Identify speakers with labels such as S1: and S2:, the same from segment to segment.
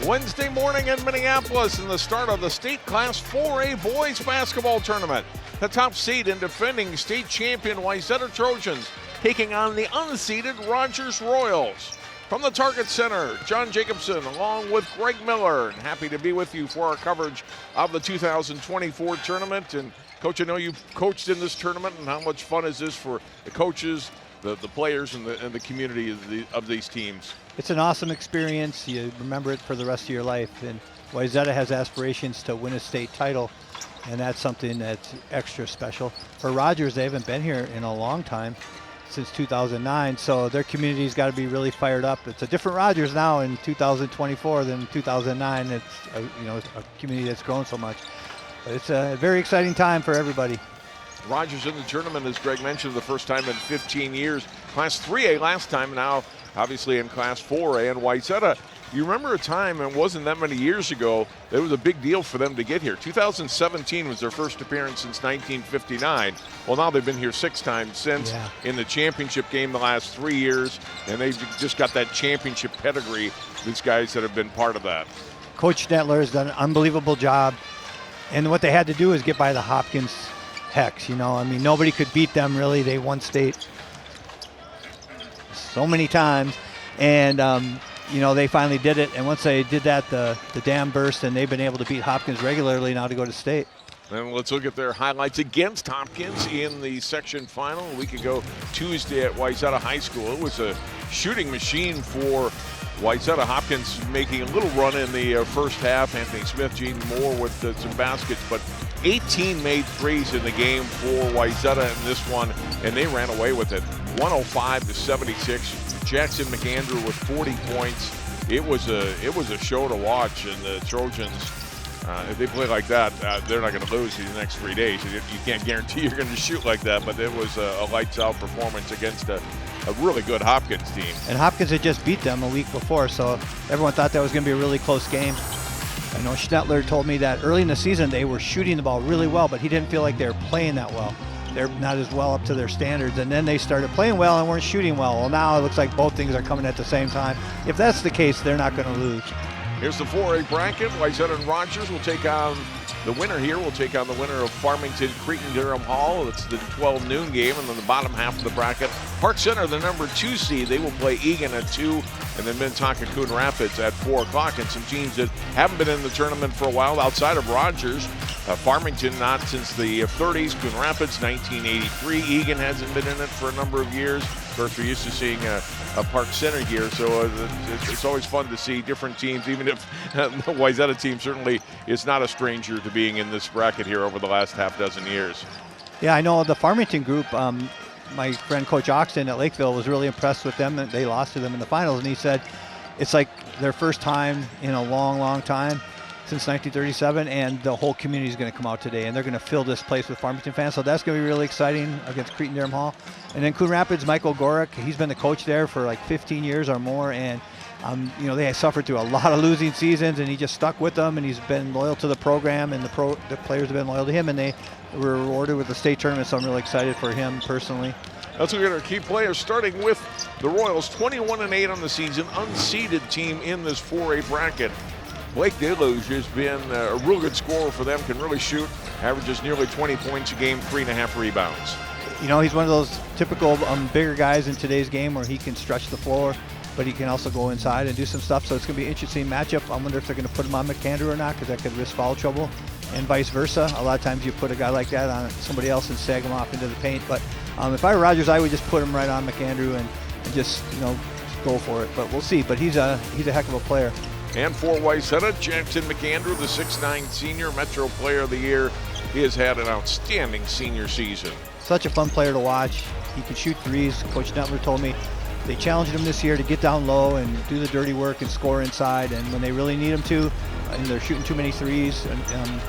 S1: Wednesday morning in Minneapolis and the start of the state Class 4A boys basketball tournament. The top seed and defending state champion Wayzata Trojans taking on the unseeded Rogers Royals. From the Target Center, John Jacobson along with Greg Miller. And happy to be with you for our coverage of the 2024 tournament. And Coach, I know you've coached in this tournament, and how much fun is this for the coaches, the players, and the community of these teams?
S2: It's an awesome experience. You remember it for the rest of your life. And Wayzata has aspirations to win a state title, and that's something that's extra special. For Rogers, they haven't been here in a long time, since 2009, so their community's got to be really fired up. It's a different Rogers now in 2024 than 2009. It's a community that's grown so much. But it's a very exciting time for everybody.
S1: Rogers in the tournament, as Greg mentioned, the first time in 15 years. Class 3A last time, now obviously in Class 4A. And Wayzata, you remember a time, it wasn't that many years ago, it was a big deal for them to get here. 2017 was their first appearance since 1959. Well, now they've been here 6 times since, in the championship game the last 3 years, and they've just got that championship pedigree, these guys that have been part of that.
S2: Coach Nettler has done an unbelievable job, and what they had to do is get by the Hopkins Hex. Nobody could beat them, really. They won state so many times, and they finally did it. And once they did that, the dam burst, and they've been able to beat Hopkins regularly now to go to state.
S1: And let's look at their highlights against Hopkins in the section final a week ago, Tuesday at Wayzata High School. It was a shooting machine for Wayzata. Hopkins making a little run in the first half. Anthony Smith, Gene Moore with some baskets, but 18 made threes in the game for Wayzata in this one, and they ran away with it. 105-76. Jackson McAndrew with 40 points. It was a show to watch, and the Trojans, if they play like that, they're not going to lose these next 3 days. You can't guarantee you're going to shoot like that, but it was a lights-out performance against a really good Hopkins team.
S2: And Hopkins had just beat them a week before, so everyone thought that was going to be a really close game. I know Schnettler told me that early in the season they were shooting the ball really well, but he didn't feel like they were playing that well. They're not as well up to their standards, and then they started playing well and weren't shooting well. Well, now it looks like both things are coming at the same time. If that's the case, they're not going to lose.
S1: Here's the 4A bracket. Wayzata and Rogers will take on the winner here. Will take on the winner of Farmington, Cretin-Durham Hall. It's the 12 noon game, and then the bottom half of the bracket. Park Center, the number 2 seed, they will play Egan at 2, and then Minnetonka Coon Rapids at 4 o'clock. And some teams that haven't been in the tournament for a while outside of Rogers. Farmington not since the 30s. Coon Rapids 1983. Egan hasn't been in it for a number of years. Of course, we're used to seeing a Park Center here, so it's always fun to see different teams, even if the Wayzata team certainly is not a stranger to being in this bracket here over the last half dozen years.
S2: Yeah, I know the Farmington group. My friend Coach Oxton at Lakeville was really impressed with them, and they lost to them in the finals, and he said it's like their first time in a long, long time since 1937, and the whole community is going to come out today, and they're going to fill this place with Farmington fans, so that's going to be really exciting against Cretin-Durham Hall. And then Coon Rapids, Michael Gorick, he's been the coach there for like 15 years or more, and they had suffered through a lot of losing seasons, and he just stuck with them, and he's been loyal to the program, and the players have been loyal to him, and they were rewarded with the state tournament, so I'm really excited for him personally.
S1: Let's look at our key players, starting with the Royals, 21-8 on the season, unseeded team in this 4A bracket. Blake Dalluge has been a real good scorer for them, can really shoot, averages nearly 20 points a game, 3.5 rebounds.
S2: He's one of those typical bigger guys in today's game where he can stretch the floor, but he can also go inside and do some stuff, so it's going to be an interesting matchup. I wonder if they're going to put him on McAndrew or not, because that could risk foul trouble, and vice versa. A lot of times you put a guy like that on somebody else and sag him off into the paint, but if I were Rogers, I would just put him right on McAndrew and just go for it, but we'll see. But he's a heck of a player.
S1: And for Wayzata, Jackson McAndrew, the 6'9 senior, Metro Player of the Year. He has had an outstanding senior season.
S2: Such a fun player to watch. He can shoot threes. Coach Nettler told me they challenged him this year to get down low and do the dirty work and score inside. And when they really need him to, and they're shooting too many threes, and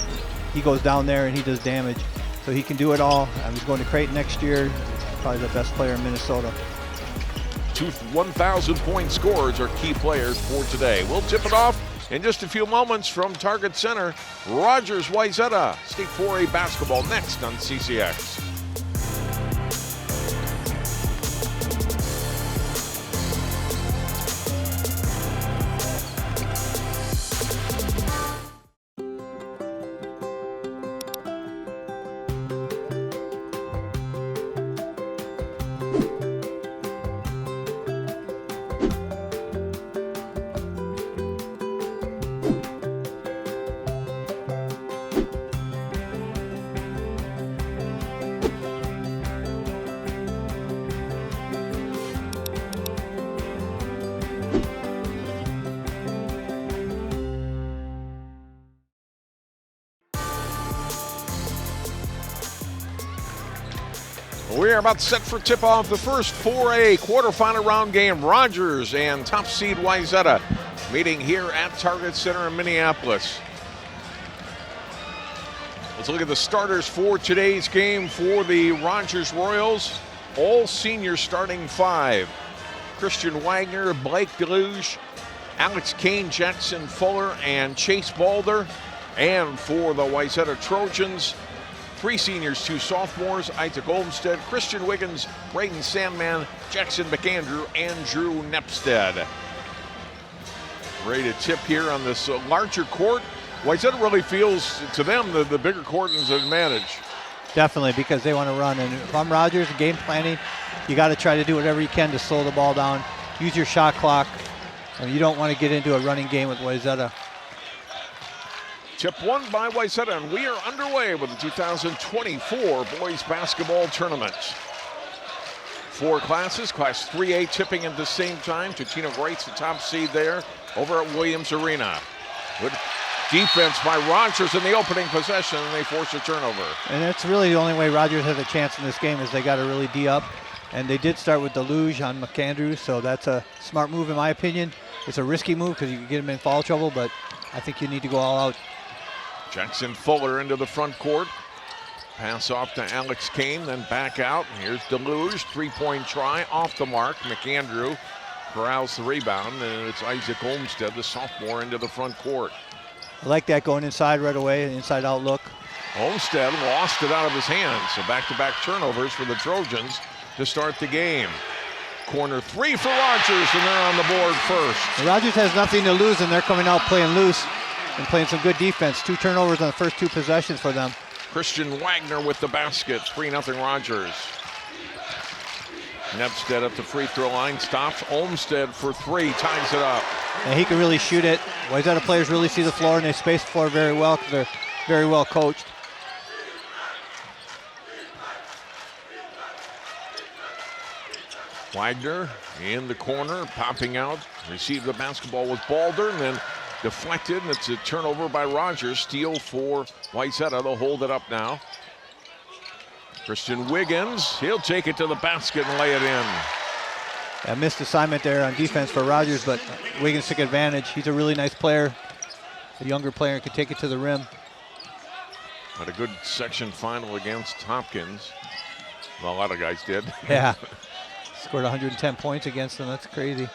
S2: he goes down there and he does damage. So he can do it all. He's going to Creighton next year. Probably the best player in Minnesota.
S1: 2 1,000-point scorers are key players for today. We'll tip it off in just a few moments from Target Center. Rogers Wayzata, State 4A basketball next on CCX. We are about set for tip-off the first 4A quarterfinal round game. Rogers and top seed Wayzata meeting here at Target Center in Minneapolis. Let's look at the starters for today's game for the Rogers Royals. All senior starting five. Christian Wagner, Blake Dalluge, Alex Kane, Jackson Fuller, and Chase Balder. And for the Wayzata Trojans, 3 seniors, 2 sophomores, Isaac Olmstead, Christian Wiggins, Braden Sandman, Jackson McAndrew, and Drew Nepstead. Ready to tip here on this larger court. Wayzata really feels, to them, the bigger court is an advantage.
S2: Definitely, because they want to run. And if I'm Rogers, game planning, you got to try to do whatever you can to slow the ball down. Use your shot clock. And you don't want to get into a running game with Wayzata.
S1: Tip won by Wayzata, and we are underway with the 2024 boys basketball tournament. 4 classes, Class 3A tipping at the same time. Totino Greats, the top seed there, over at Williams Arena. Good defense by Rogers in the opening possession, and they force a turnover.
S2: And that's really the only way Rogers has a chance in this game is they got to really D up. And they did start with Dalluge on McAndrew, so that's a smart move in my opinion. It's a risky move because you can get him in foul trouble, but I think you need to go all out.
S1: Jackson Fuller into the front court. Pass off to Alex Kane, then back out. Here's Dalluge, 3-point try, off the mark. McAndrew corrals the rebound, and it's Isaac Olmstead, the sophomore, into the front court.
S2: I like that going inside right away, inside out look.
S1: Olmstead lost it out of his hands, so back-to-back turnovers for the Trojans to start the game. Corner 3 for Rogers, and they're on the board first.
S2: And Rogers has nothing to lose, and they're coming out playing loose and playing some good defense. 2 turnovers on the first 2 possessions for them.
S1: Christian Wagner with the basket, 3-0 Rogers. Nepstead at the free throw line, stops. Olmstead for 3, ties it up.
S2: And he can really shoot it. Wayzata players really see the floor, and they space the floor very well because they're very well coached.
S1: Wagner in the corner, popping out, received the basketball with Balder, and then deflected, and it's a turnover by Rogers. Steal for Wayzata. They'll hold it up now. Christian Wiggins, he'll take it to the basket and lay it in.
S2: A missed assignment there on defense for Rogers, but Wiggins took advantage. He's a really nice player, a younger player, and can take it to the rim.
S1: Had a good section final against Hopkins. Well, a lot of guys did.
S2: Yeah, scored 110 points against them. That's crazy.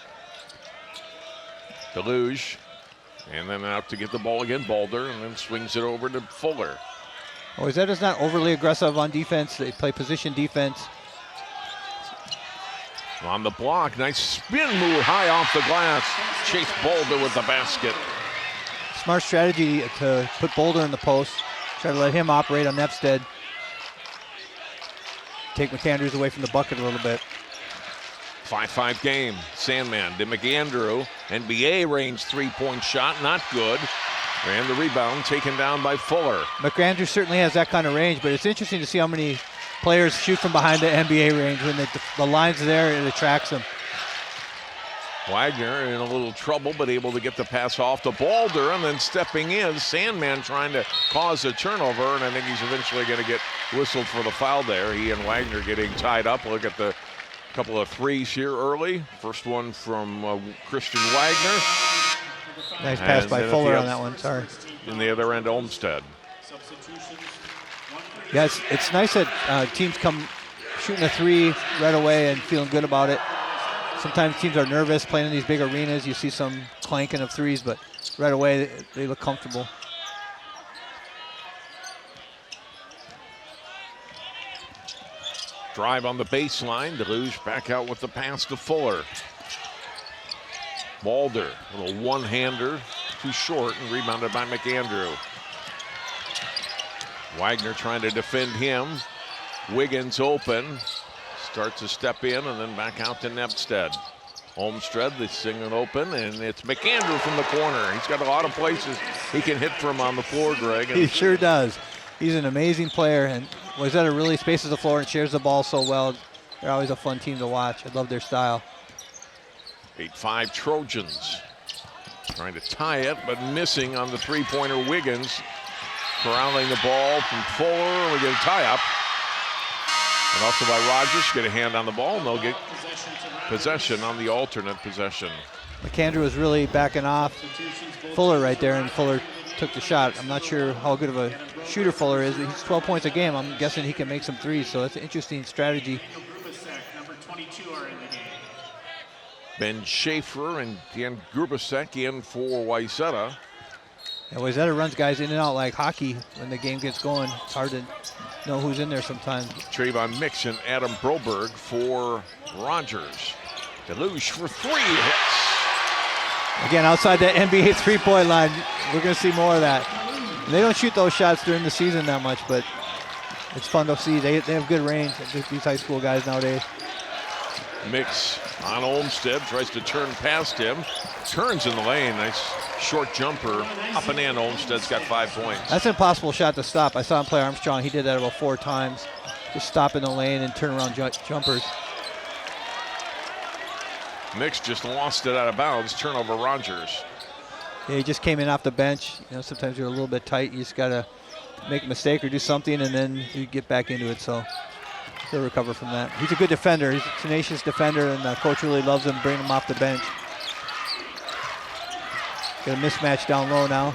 S1: Dalluge. And then out to get the ball again, Balder, and then swings it over to Fuller.
S2: Wayzata's not overly aggressive on defense. They play position defense.
S1: On the block, nice spin move high off the glass. Chase Balder with the basket.
S2: Smart strategy to put Balder in the post. Try to let him operate on Nepstead. Take McAndrews away from the bucket a little bit.
S1: 5-5 game. Sandman to McAndrew. NBA range 3-point shot, not good. And the rebound taken down by Fuller.
S2: McAndrew certainly has that kind of range, but it's interesting to see how many players shoot from behind the NBA range. When the line's there, it attracts them.
S1: Wagner in a little trouble, but able to get the pass off to Balder, and then stepping in, Sandman trying to cause a turnover, and I think he's eventually going to get whistled for the foul there. He and Wagner getting tied up. Look at the couple of threes here early. First one from Christian Wagner.
S2: Nice pass by Fuller on that one, sorry.
S1: In the other end, Olmstead.
S2: Yeah, it's nice that teams come shooting a 3 right away and feeling good about it. Sometimes teams are nervous playing in these big arenas. You see some clanking of 3s, but right away they look comfortable.
S1: Drive on the baseline. Dalluge back out with the pass to Fuller. Balder, a little one-hander, too short, and rebounded by McAndrew. Wagner trying to defend him. Wiggins open, starts to step in, and then back out to Nepstead. Olmstead, the single open, and it's McAndrew from the corner. He's got a lot of places he can hit from on the floor, Greg.
S2: He sure does. He's an amazing player, and Wayzata really spaces the floor and shares the ball so well. They're always a fun team to watch. I love their style.
S1: 8-5 Trojans. Trying to tie it, but missing on the three-pointer. Wiggins corralling the ball from Fuller. We get a tie-up. And also by Rogers, get a hand on the ball, and they'll get possession on the alternate possession.
S2: McAndrew was really backing off Fuller right there, and Fuller took the shot. I'm not sure how good of a shooter Fuller is. He's 12 points a game. I'm guessing he can make some threes, so that's an interesting strategy.
S1: Ben Schaefer and Dan Grubasek in for Wayzata.
S2: Yeah, Wayzata runs guys in and out like hockey when the game gets going. It's hard to know who's in there sometimes.
S1: Trayvon Mix and Adam Broberg for Rogers. Dalluge for 3 hits.
S2: Again, outside that NBA three-point line, we're going to see more of that. They don't shoot those shots during the season that much, but it's fun to see. They have good range, these high school guys nowadays.
S1: Mix on Olmsted, tries to turn past him. Turns in the lane, nice short jumper. Up and in, Olmsted's got 5 points.
S2: That's an impossible shot to stop. I saw him play Armstrong. He did that about 4 times. Just stop in the lane and turn around jumpers.
S1: Mix just lost it out of bounds. Turnover, Rogers.
S2: Yeah, he just came in off the bench. You know, sometimes you're a little bit tight. You just got to make a mistake or do something, and then you get back into it. So he'll recover from that. He's a good defender. He's a tenacious defender, and the coach really loves him, bringing him off the bench. Got a mismatch down low now.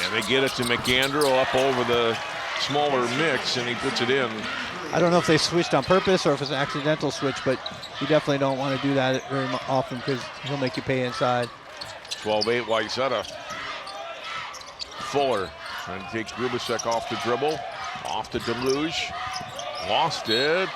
S1: And they get it to McAndrew up over the smaller Mix, and he puts it in.
S2: I don't know if they switched on purpose or if it's an accidental switch, but you definitely don't want to do that very often because he'll make you pay inside.
S1: 12-8 Wayzata. Fuller trying to take Grubasek off the dribble. Off to Dalluge. Lost it.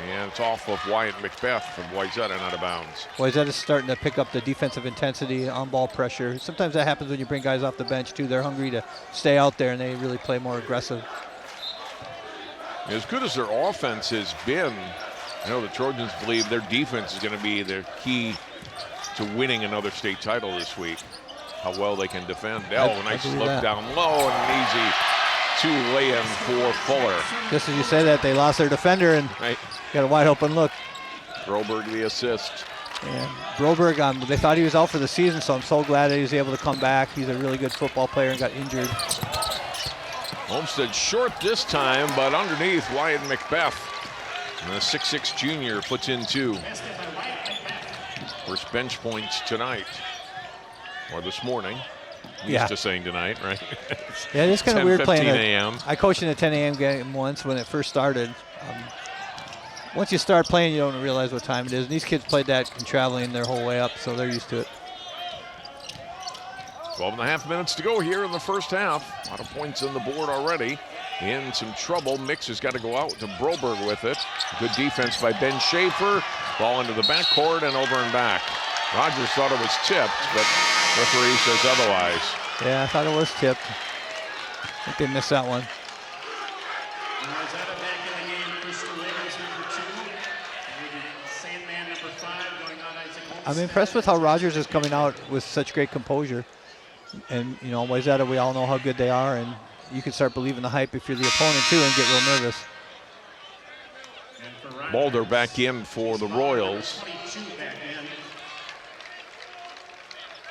S1: And it's off of Wyatt Macbeth from Wayzata and out of bounds.
S2: Wayzata's starting to pick up the defensive intensity, on-ball pressure. Sometimes that happens when you bring guys off the bench, too. They're hungry to stay out there, and they really play more aggressive.
S1: As good as their offense has been, I know the Trojans believe their defense is going to be their key to winning another state title this week. How well they can defend. Nice look down low and an easy 2 lay-in for Fuller.
S2: Just as you say that, they lost their defender and got a wide open look.
S1: Broberg the assist.
S2: And Broberg, they thought he was out for the season, so I'm so glad that he was able to come back. He's a really good football player and got injured.
S1: Olmsted short this time, but underneath Wyatt Macbeth. And the 6'6" junior puts in 2. First bench points tonight, or this morning. Used to saying tonight, right?
S2: Yeah, it's kind of weird playing.
S1: 10:15 a.m.
S2: I coached in a 10 a.m. game once when it first started. Once you start playing, you don't realize what time it is. And these kids played that and traveling their whole way up, so they're used to it.
S1: 12.5 minutes to go here in the first half. A lot of points on the board already. In some trouble. Mix has got to go out to Broberg with it. Good defense by Ben Schaefer. Ball into the backcourt and over and back. Rogers thought it was tipped, but referee says otherwise.
S2: Yeah, I thought it was tipped. I think they missed that one. I'm impressed with how Rogers is coming out with such great composure. And, you know, Wayzata, we all know how good they are, and you can start believing the hype if you're the opponent, too, and get real nervous.
S1: Boulder back in for the Royals.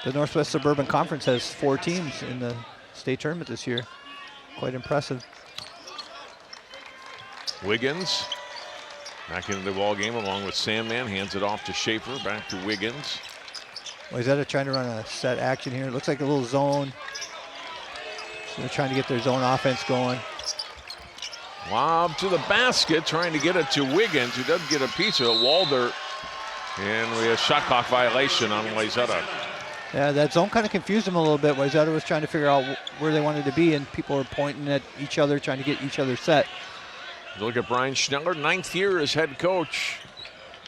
S2: The Northwest Suburban Conference has 4 teams in the state tournament this year. Quite impressive.
S1: Wiggins back into the ball game along with Sandman. Hands it off to Schaefer. Back to Wiggins.
S2: Wayzata trying to run a set action here. It looks like a little zone. So they're trying to get their zone offense going.
S1: Lob to the basket, trying to get it to Wiggins, who doesn't get a piece of it. Walder, and we have shot clock violation on Wayzata.
S2: Yeah, that zone kind of confused them a little bit. Wayzata was trying to figure out where they wanted to be, and people were pointing at each other, trying to get each other set.
S1: Look at Brian Schneller, 9th year as head coach.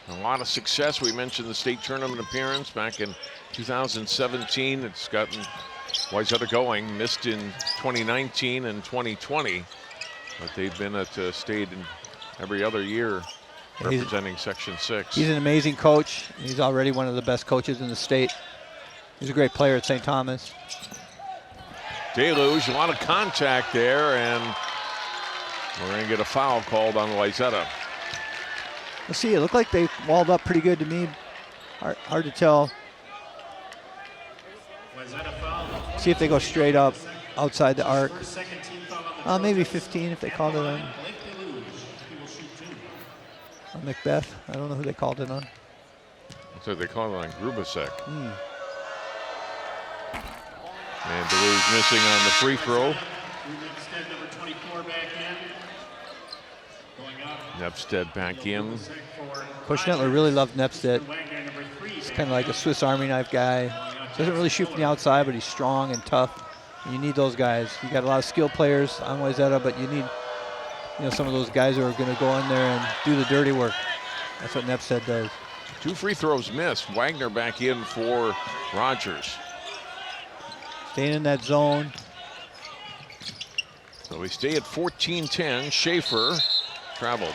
S1: A lot of success. We mentioned the state tournament appearance back in 2017. It's gotten Wayzata going. Missed in 2019 and 2020. But they've been at state in every other year representing Section 6.
S2: He's an amazing coach. He's already one of the best coaches in the state. He's a great player at St. Thomas.
S1: Dalluge, a lot of contact there, and we're going to get a foul called on Wayzata.
S2: Let's see, it looked like they walled up pretty good to me. Hard to tell. See if they go straight up outside the arc. Maybe 15 if they called it on. Macbeth. I don't know who they called it on.
S1: So they call it on Grubasek. And Dalluge missing on the free throw. Nepstead back in.
S2: Coach Nettler really loved Nepstead. He's kind of like a Swiss Army knife guy. Doesn't really shoot from the outside, but he's strong and tough. And you need those guys. You got a lot of skilled players on Wayzata, but you need some of those guys who are going to go in there and do the dirty work. That's what Nepstead does.
S1: 2 free throws missed. Wagner back in for Rogers.
S2: Staying in that zone.
S1: So we stay at 14-10. Schaefer traveled.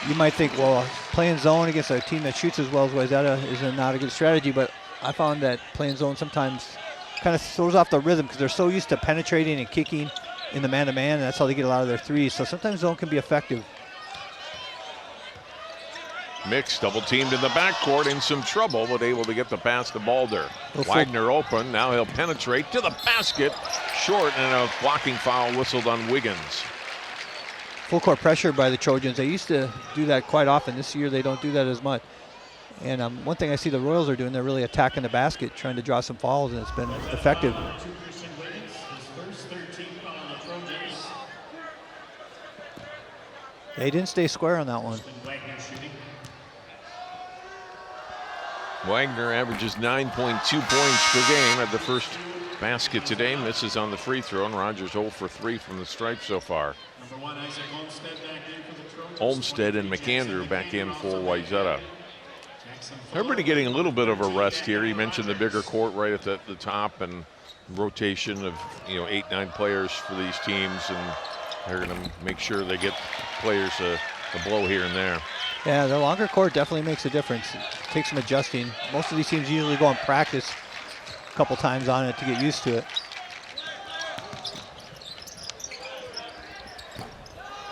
S2: You might think, well, playing zone against a team that shoots as well as Wayzata is not a good strategy, but I found that playing zone sometimes kind of throws off the rhythm because they're so used to penetrating and kicking in the man-to-man, and that's how they get a lot of their threes. So sometimes zone can be effective.
S1: Mix double teamed in the backcourt, in some trouble, but able to get the pass to Balder. Wagner open, now he'll penetrate to the basket. Short, and a blocking foul whistled on Wiggins.
S2: Full court pressure by the Trojans. They used to do that quite often. This year they don't do that as much. And one thing I see the Royals are doing, they're really attacking the basket, trying to draw some fouls, and it's been effective. They didn't stay square on that one.
S1: Wagner averages 9.2 points per game at the first basket today. Misses on the free throw, and Rogers 0 for 3 from the stripe so far. Olmsted and McAndrew back in for Wayzata. Everybody getting a little bit of a rest here. You mentioned the bigger court right at the top, and rotation of 8-9 players for these teams, and they're going to make sure they get players a blow here and there.
S2: Yeah, the longer court definitely makes a difference. It takes some adjusting. Most of these teams usually go and practice a couple times on it to get used to it.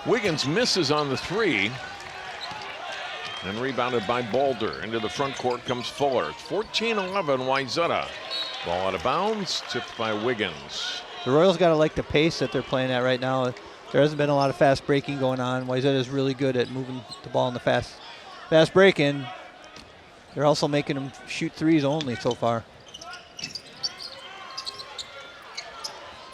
S1: Wiggins misses on the 3. And rebounded by Balder. Into the front court comes Fuller. It's 14-11 Wayzata. Ball out of bounds, tipped by Wiggins.
S2: The Royals got to like the pace that they're playing at right now. There hasn't been a lot of fast breaking going on. Wayzata is really good at moving the ball in the fast break-in. They're also making them shoot threes only so far.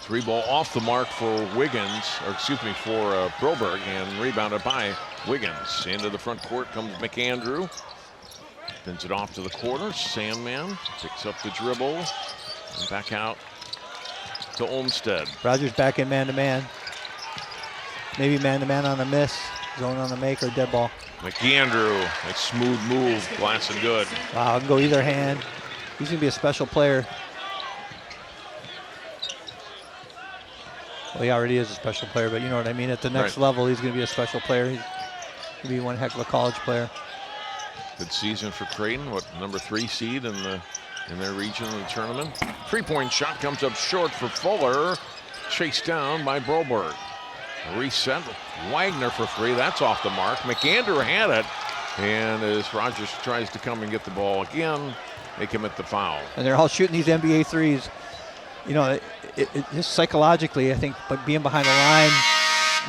S1: 3 ball off the mark for Wiggins, or excuse me, for Broberg, and rebounded by Wiggins. Into the front court comes McAndrew. Spins it off to the corner. Sandman picks up the dribble. And back out to Olmsted.
S2: Rogers back in man-to-man. Maybe man-to-man on a miss, zone on a make, or dead ball.
S1: McAndrew, a smooth move, glass and good.
S2: Wow, I can go either hand. He's going to be a special player. Well, he already is a special player, but you know what I mean. At the next level, he's going to be a special player. He's going to be one heck of a college player.
S1: Good season for Creighton. What, number 3 seed in their region in the tournament? 3-point shot comes up short for Fuller. Chased down by Broberg. Reset. Wagner for 3. That's off the mark. McAndrew had it. And as Rogers tries to come and get the ball again, they commit the foul.
S2: And they're all shooting these NBA threes. You know, it just psychologically, I think, but being behind the line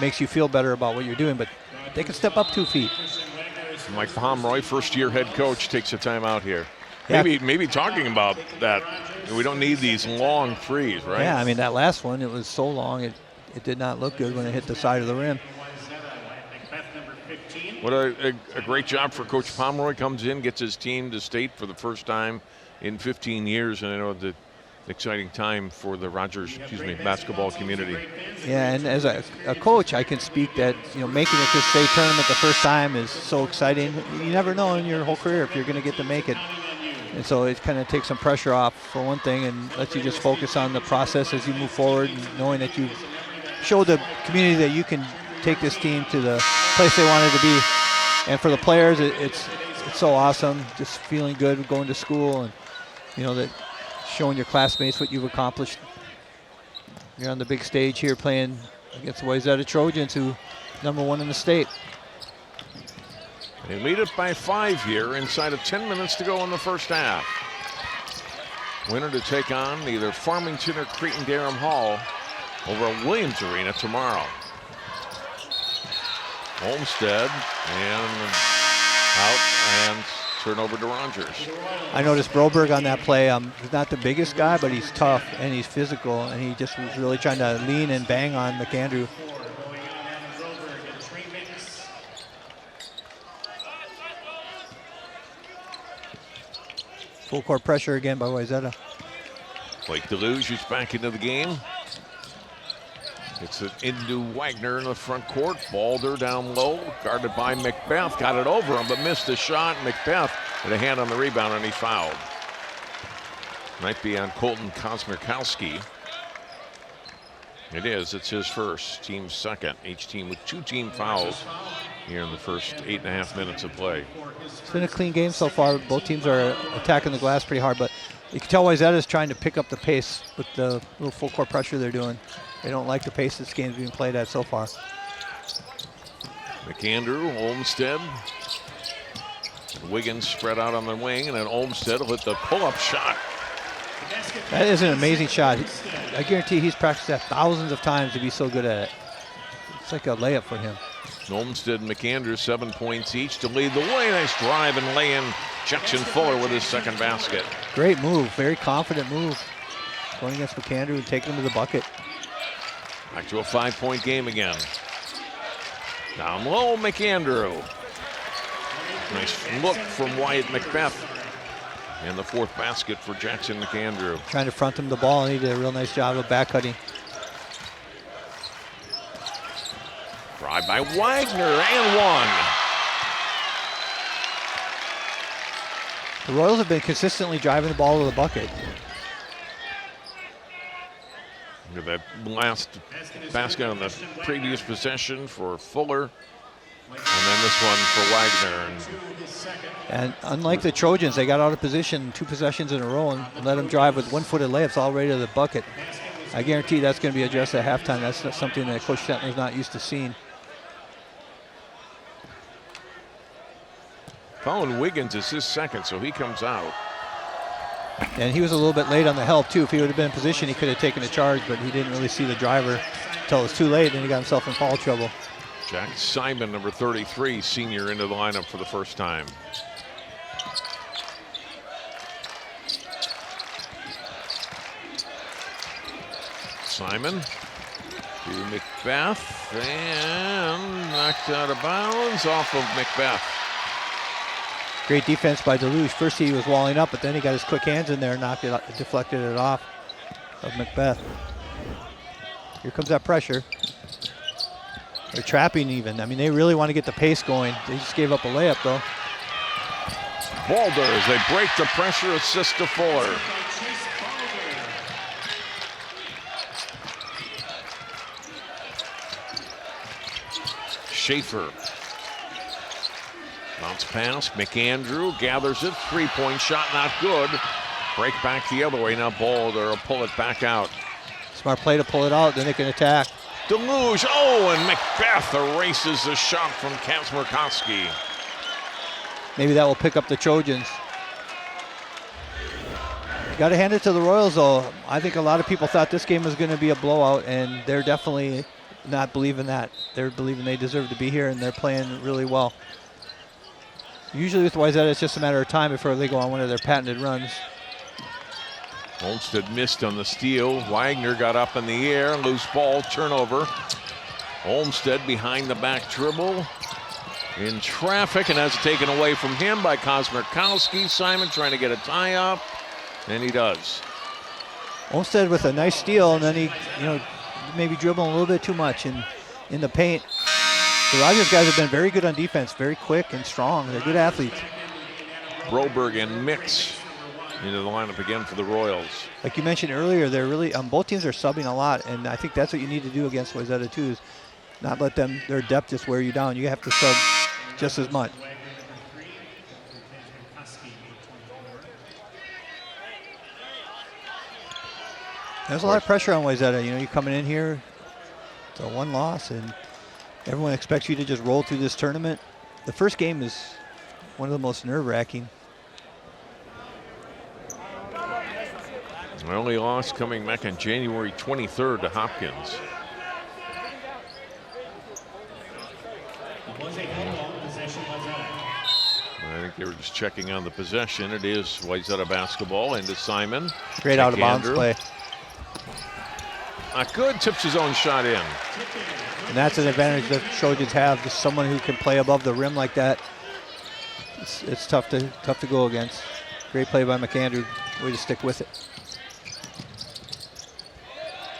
S2: makes you feel better about what you're doing, but they can step up 2 feet.
S1: Mike Pomeroy, first-year head coach, takes a timeout here.
S2: Yeah.
S1: Maybe talking about that. We don't need these long threes, right?
S2: Yeah, I mean, that last one, it was so long, it did not look good when it hit the side of the rim.
S1: What a great job for Coach Pomeroy. Comes in, gets his team to state for the first time in 15 years, and I know the exciting time for the Rogers, basketball community.
S2: Yeah, and as a coach, I can speak that, making it to state tournament the first time is so exciting. You never know in your whole career if you're going to get to make it. And so it kind of takes some pressure off for one thing and lets you just focus on the process as you move forward, and knowing that you've showed the community that you can take this team to the place they wanted to be. And for the players, it's so awesome, just feeling good going to school, and that showing your classmates what you've accomplished. You're on the big stage here playing against the Wayzata Trojans, who #1 in the state.
S1: They lead it by 5 here, inside of 10 minutes to go in the first half. Winner to take on either Farmington or Creighton-Durham Hall over at Williams Arena tomorrow. Olmsted and out and turnover to Rogers.
S2: I noticed Broberg on that play. He's not the biggest guy, but he's tough and he's physical, and he just was really trying to lean and bang on McAndrew. Full court pressure again by Wayzata.
S1: Blake Dalluge is back into the game. It's it into Wagner in the front court. Balder down low, guarded by Macbeth. Got it over him, but missed the shot. Macbeth had a hand on the rebound, and he fouled. Might be on Colton Kosmierkowski. It is. It's his first, team's second. Each team with 2 team fouls here in the first 8.5 minutes of play.
S2: It's been a clean game so far. Both teams are attacking the glass pretty hard, but you can tell Wayzata is trying to pick up the pace with the little full court pressure they're doing. They don't like the pace this game's being played at so far.
S1: McAndrew, Olmsted, and Wiggins spread out on the wing, and then Olmsted will hit the pull-up shot.
S2: That is an amazing shot. I guarantee he's practiced that thousands of times to be so good at it. It's like a layup for him.
S1: Olmsted and McAndrew 7 points each to lead the way. Nice drive and lay in Jackson Fuller with his second basket.
S2: Great move, very confident move. Going against McAndrew and taking him to the bucket.
S1: Back to a 5-point game again. Down low, McAndrew. Nice look from Wyatt Macbeth. And the 4th basket for Jackson McAndrew.
S2: Trying to front him the ball, and he did a real nice job of back cutting.
S1: Drive by Wagner and one.
S2: The Royals have been consistently driving the ball to the bucket.
S1: Look at that last basket on the previous possession for Fuller. And then this one for Wagner.
S2: And unlike the Trojans, they got out of position 2 possessions in a row and let them drive with one-footed layups all the way to the bucket. I guarantee that's going to be addressed at halftime. That's not something that Coach Shetner's not used to seeing.
S1: Colin Wiggins is his second, so he comes out.
S2: And he was a little bit late on the help, too. If he would have been in position, he could have taken a charge, but he didn't really see the driver until it was too late, and he got himself in foul trouble.
S1: Jack Simon, number 33, senior, into the lineup for the first time. Simon to Macbeth, and knocked out of bounds off of Macbeth.
S2: Great defense by Dalluge. First he was walling up, but then he got his quick hands in there and knocked it, deflected it off of Macbeth. Here comes that pressure. They're trapping even. I mean, they really want to get the pace going. They just gave up a layup, though.
S1: Boulders, they break the pressure, assist to Fuller. Schaefer. Bounce pass, McAndrew gathers it, 3-point shot, not good. Break back the other way, now Boulder will pull it back out.
S2: Smart play to pull it out, then they can attack.
S1: Dalluge, oh, and Macbeth erases the shot from Kosmierkowski.
S2: Maybe that will pick up the Trojans. Got to hand it to the Royals, though. I think a lot of people thought this game was going to be a blowout, and they're definitely not believing that. They're believing they deserve to be here, and they're playing really well. Usually with Wayzata, it's just a matter of time before they go on one of their patented runs.
S1: Olmsted missed on the steal. Wagner got up in the air, loose ball, turnover. Olmsted behind the back dribble. In traffic, and that's taken away from him by Kosmierkowski. Simon trying to get a tie up, and he does.
S2: Olmsted with a nice steal, and then he, maybe dribbling a little bit too much in the paint. The Rogers guys have been very good on defense, very quick and strong. They're good athletes.
S1: Broberg and Mix into the lineup again for the Royals.
S2: Like you mentioned earlier, they're really both teams are subbing a lot, and I think that's what you need to do against Wayzata too, is not let their depth just wear you down. You have to sub just as much. There's a lot of pressure on Wayzata. You're coming in here, it's a 1 loss, and everyone expects you to just roll through this tournament. The first game is one of the most nerve-wracking.
S1: My only loss coming back on January 23rd to Hopkins. I think they were just checking on the possession. It is Wayzata basketball into Simon.
S2: Great out of bounds play.
S1: Not good, tips his own shot in.
S2: And that's an advantage that Trojans have, just someone who can play above the rim like that. It's tough to go against. Great play by McAndrew. Way to stick with it.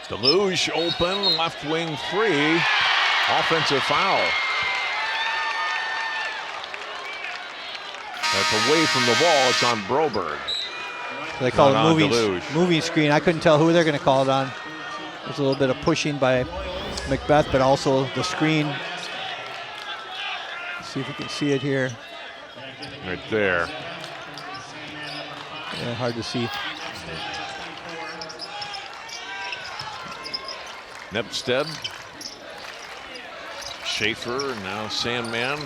S1: Dalluge open, left wing free. Offensive foul. That's away from the ball. It's on Broberg.
S2: So they call it moving screen. I couldn't tell who they're going to call it on. There's a little bit of pushing by Macbeth, but also the screen. Let's see if we can see it here.
S1: Right there.
S2: Yeah, hard to see.
S1: Nepstead. Schaefer, and now Sandman.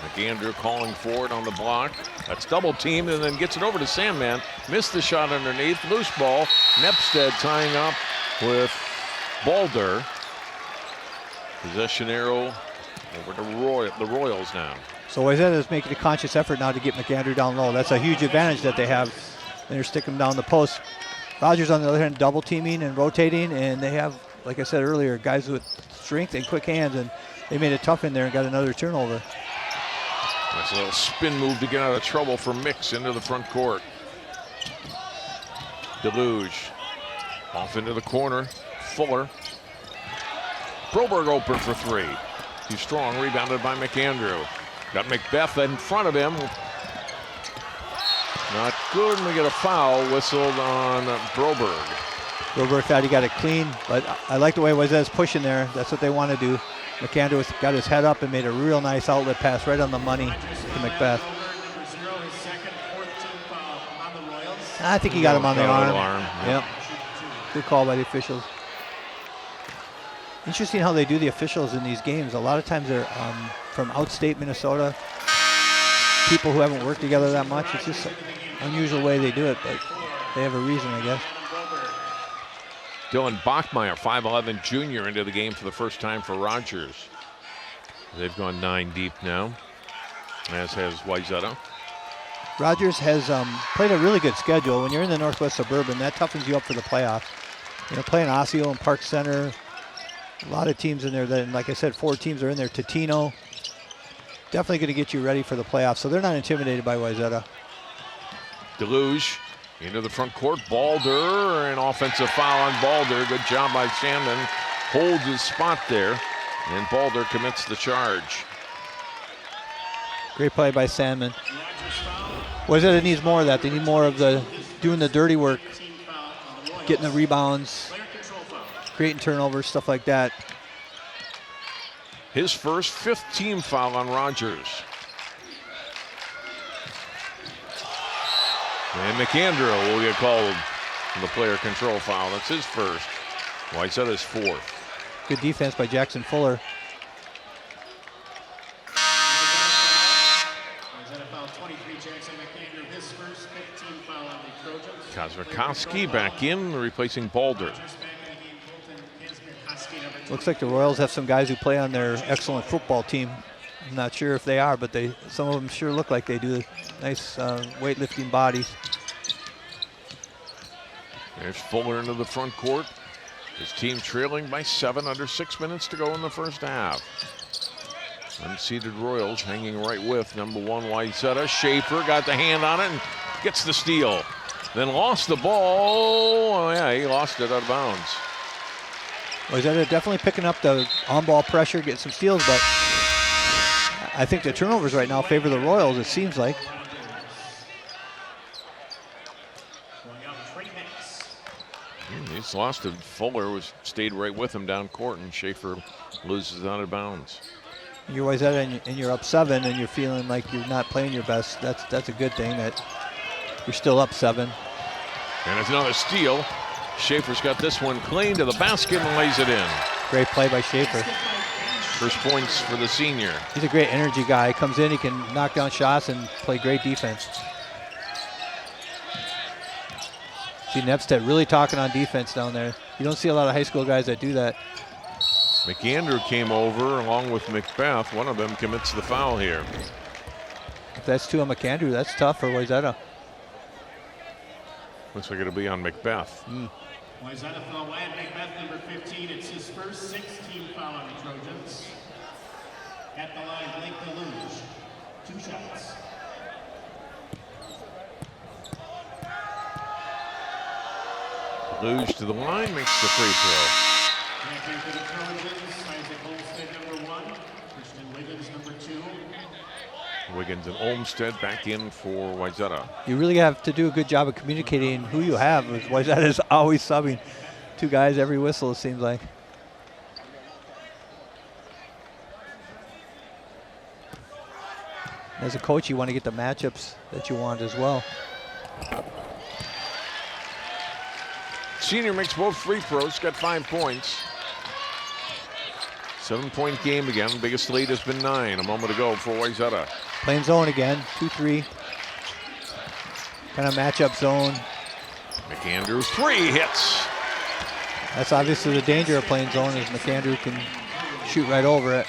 S1: McAndrew calling for it on the block. That's double teamed and then gets it over to Sandman. Missed the shot underneath. Loose ball. Nepstead tying up with Balder. Possession arrow over to the Royals now.
S2: So Wayzata is making a conscious effort now to get McAndrew down low. That's a huge advantage that they have. And they're sticking him down the post. Rogers, on the other hand, double teaming and rotating, and they have, like I said earlier, guys with strength and quick hands, and they made it tough in there and got another turnover.
S1: That's a little spin move to get out of trouble for Mix into the front court. Dalluge off into the corner. Fuller. Broberg open for three. Too strong, rebounded by McAndrew. Got Macbeth in front of him. Not good, and we get a foul whistled on Broberg.
S2: Broberg thought he got it clean, but I like the way Wayzata's pushing there. That's what they want to do. McAndrew got his head up and made a real nice outlet pass right on the money to Macbeth. I think he got him on the arm. Yep. Good call by the officials. Interesting how they do the officials in these games. A lot of times they're from outstate Minnesota, people who haven't worked together that much. It's just an unusual way they do it, but they have a reason, I guess.
S1: Dylan Bachmeyer, 5'11" junior, into the game for the first time for Rogers. They've gone 9 deep now, as has Wayzata.
S2: Rogers has played a really good schedule. When you're in the Northwest Suburban, that toughens you up for the playoffs. You know, playing Osseo and Park Center, a lot of teams in there. That, like I said, 4 teams are in there. Totino, definitely going to get you ready for the playoffs. So they're not intimidated by Wayzata.
S1: Dalluge into the front court. Balder, an offensive foul on Balder. Good job by Sandman. Holds his spot there, and Balder commits the charge.
S2: Great play by Sandman. Wayzata needs more of that. They need more of the doing the dirty work, getting the rebounds, creating turnovers, stuff like that.
S1: His first 5th team foul on Rogers. And McAndrew will get called for the player control foul. That's his first. Wayzata's 4th.
S2: Good defense by Jackson Fuller.
S1: Kazakowski back in, replacing Balder.
S2: Looks like the Royals have some guys who play on their excellent football team. I'm not sure if they are, but some of them sure look like they do. Nice weightlifting bodies.
S1: There's Fuller into the front court. His team trailing by 7, under 6 minutes to go in the first half. Unseeded Royals hanging right with number 1 Wayzata. Schaefer got the hand on it and gets the steal. Then lost the ball. Oh yeah, he lost it out of bounds.
S2: Wayzata definitely picking up the on-ball pressure, getting some steals, but I think the turnovers right now favor the Royals, it seems like.
S1: He's lost it. Fuller stayed right with him down court, and Schaefer loses out of bounds.
S2: You're Wayzata and you're up 7 and you're feeling like you're not playing your best. That's a good thing that you're still up 7.
S1: And it's another steal. Schaefer's got this one clean to the basket and lays it in.
S2: Great play by Schaefer.
S1: First points for the senior.
S2: He's a great energy guy. He comes in, he can knock down shots and play great defense. See Nepstead really talking on defense down there. You don't see a lot of high school guys that do that.
S1: McAndrew came over along with Macbeth. One of them commits the foul here.
S2: If that's 2 on McAndrew, that's tough for Wayzata.
S1: Looks like it'll be on Macbeth.
S3: Wayzata for the line, Macbeth, number 15. It's his first 16 foul on the Trojans. At the line, Blake Dalluge. 2 shots.
S1: Dalluge to the line, makes the free throw.
S3: Connecting for the Trojans, Isaac Olmstead, number 1. Christian Wiggins, number 2.
S1: Wiggins and Olmstead back in for Wayzata.
S2: You really have to do a good job of communicating who you have. Wayzata is always subbing 2 guys every whistle, it seems like. As a coach, you want to get the matchups that you want as well.
S1: Senior makes both free throws, got 5 points. 7-point game again. Biggest lead has been 9 a moment ago for Wayzata.
S2: Playing zone again, 2-3. Kind of matchup zone.
S1: McAndrew 3 hits.
S2: That's obviously the danger of playing zone, is McAndrew can shoot right over it.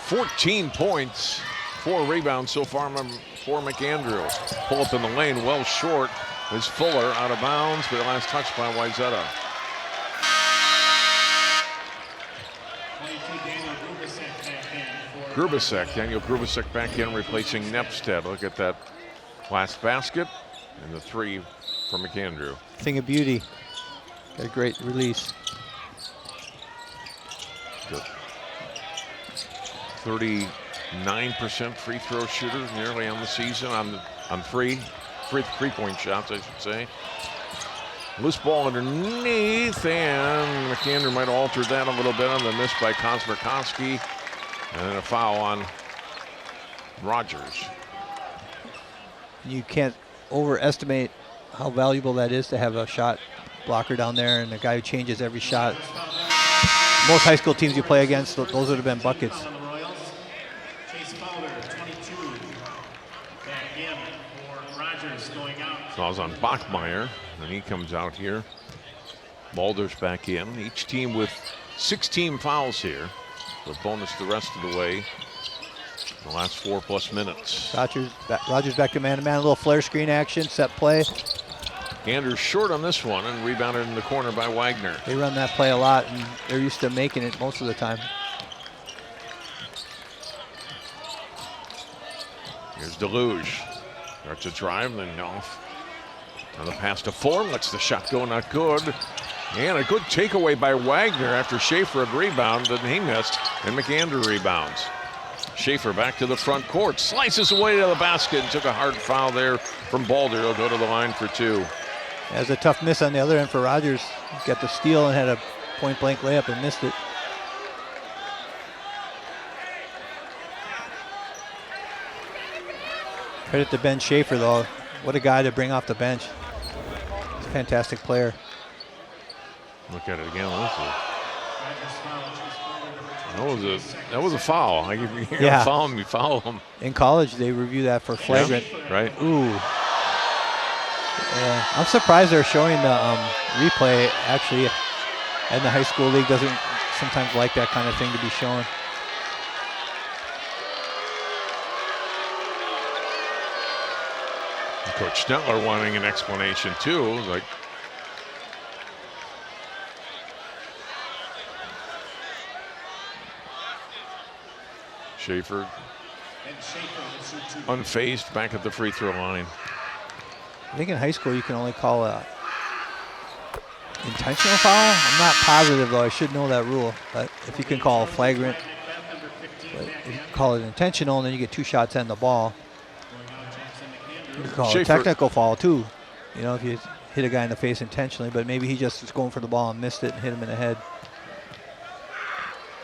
S1: 14 points, 4 rebounds so far for McAndrew. Pull up in the lane, well short is Fuller, out of bounds, but last touch by Wayzata. Daniel Grubasek back in, replacing Nepstead. Look at that last basket and the 3 for McAndrew.
S2: Thing of beauty. Got a great release.
S1: Good. 39% free throw shooter, nearly on the season on three-point shots, I should say. Loose ball underneath, and McAndrew might alter that a little bit on the miss by Kosmarkowski. And then a foul on Rogers.
S2: You can't overestimate how valuable that is to have a shot blocker down there and a guy who changes every shot. Most high school teams you play against, those would have been buckets.
S1: Fouls on Bachmeyer, and he comes out here. Balder's back in. Each team with 16 fouls here. With bonus the rest of the way. The last 4+ minutes.
S2: Rogers back to man-to-man, a little flare screen action, set play.
S1: Andrews short on this one and rebounded in the corner by Wagner.
S2: They run that play a lot, and they're used to making it most of the time.
S1: Here's Dalluge. Starts to drive, then off. On the pass to Form, lets the shot go, not good. And a good takeaway by Wagner after Schaefer had rebounded, and he missed, and McAndrew rebounds. Schaefer back to the front court, slices away to the basket, and took a hard foul there from Balder. He'll go to the line for 2.
S2: As a tough miss on the other end for Rogers. He got the steal and had a point-blank layup and missed it. Credit to Ben Schaefer, though. What a guy to bring off the bench. He's a fantastic player.
S1: Look at it again. That was a foul.
S2: Yeah.
S1: Foul him, you foul him.
S2: In college, they review that for flagrant.
S1: Yeah, right.
S2: Ooh. Yeah. I'm surprised they're showing the replay. Actually, in the high school league doesn't sometimes like that kind of thing to be shown.
S1: Coach Stetler wanting an explanation too. Like, Schaefer unfazed back at the free throw line.
S2: I think in high school you can only call a intentional foul. I'm not positive though. I should know that rule. But if you can call a flagrant, but if you call it intentional, and then you get 2 shots on the ball. You can call it a technical foul too. You know, if you hit a guy in the face intentionally, but maybe he just was going for the ball and missed it and hit him in the head.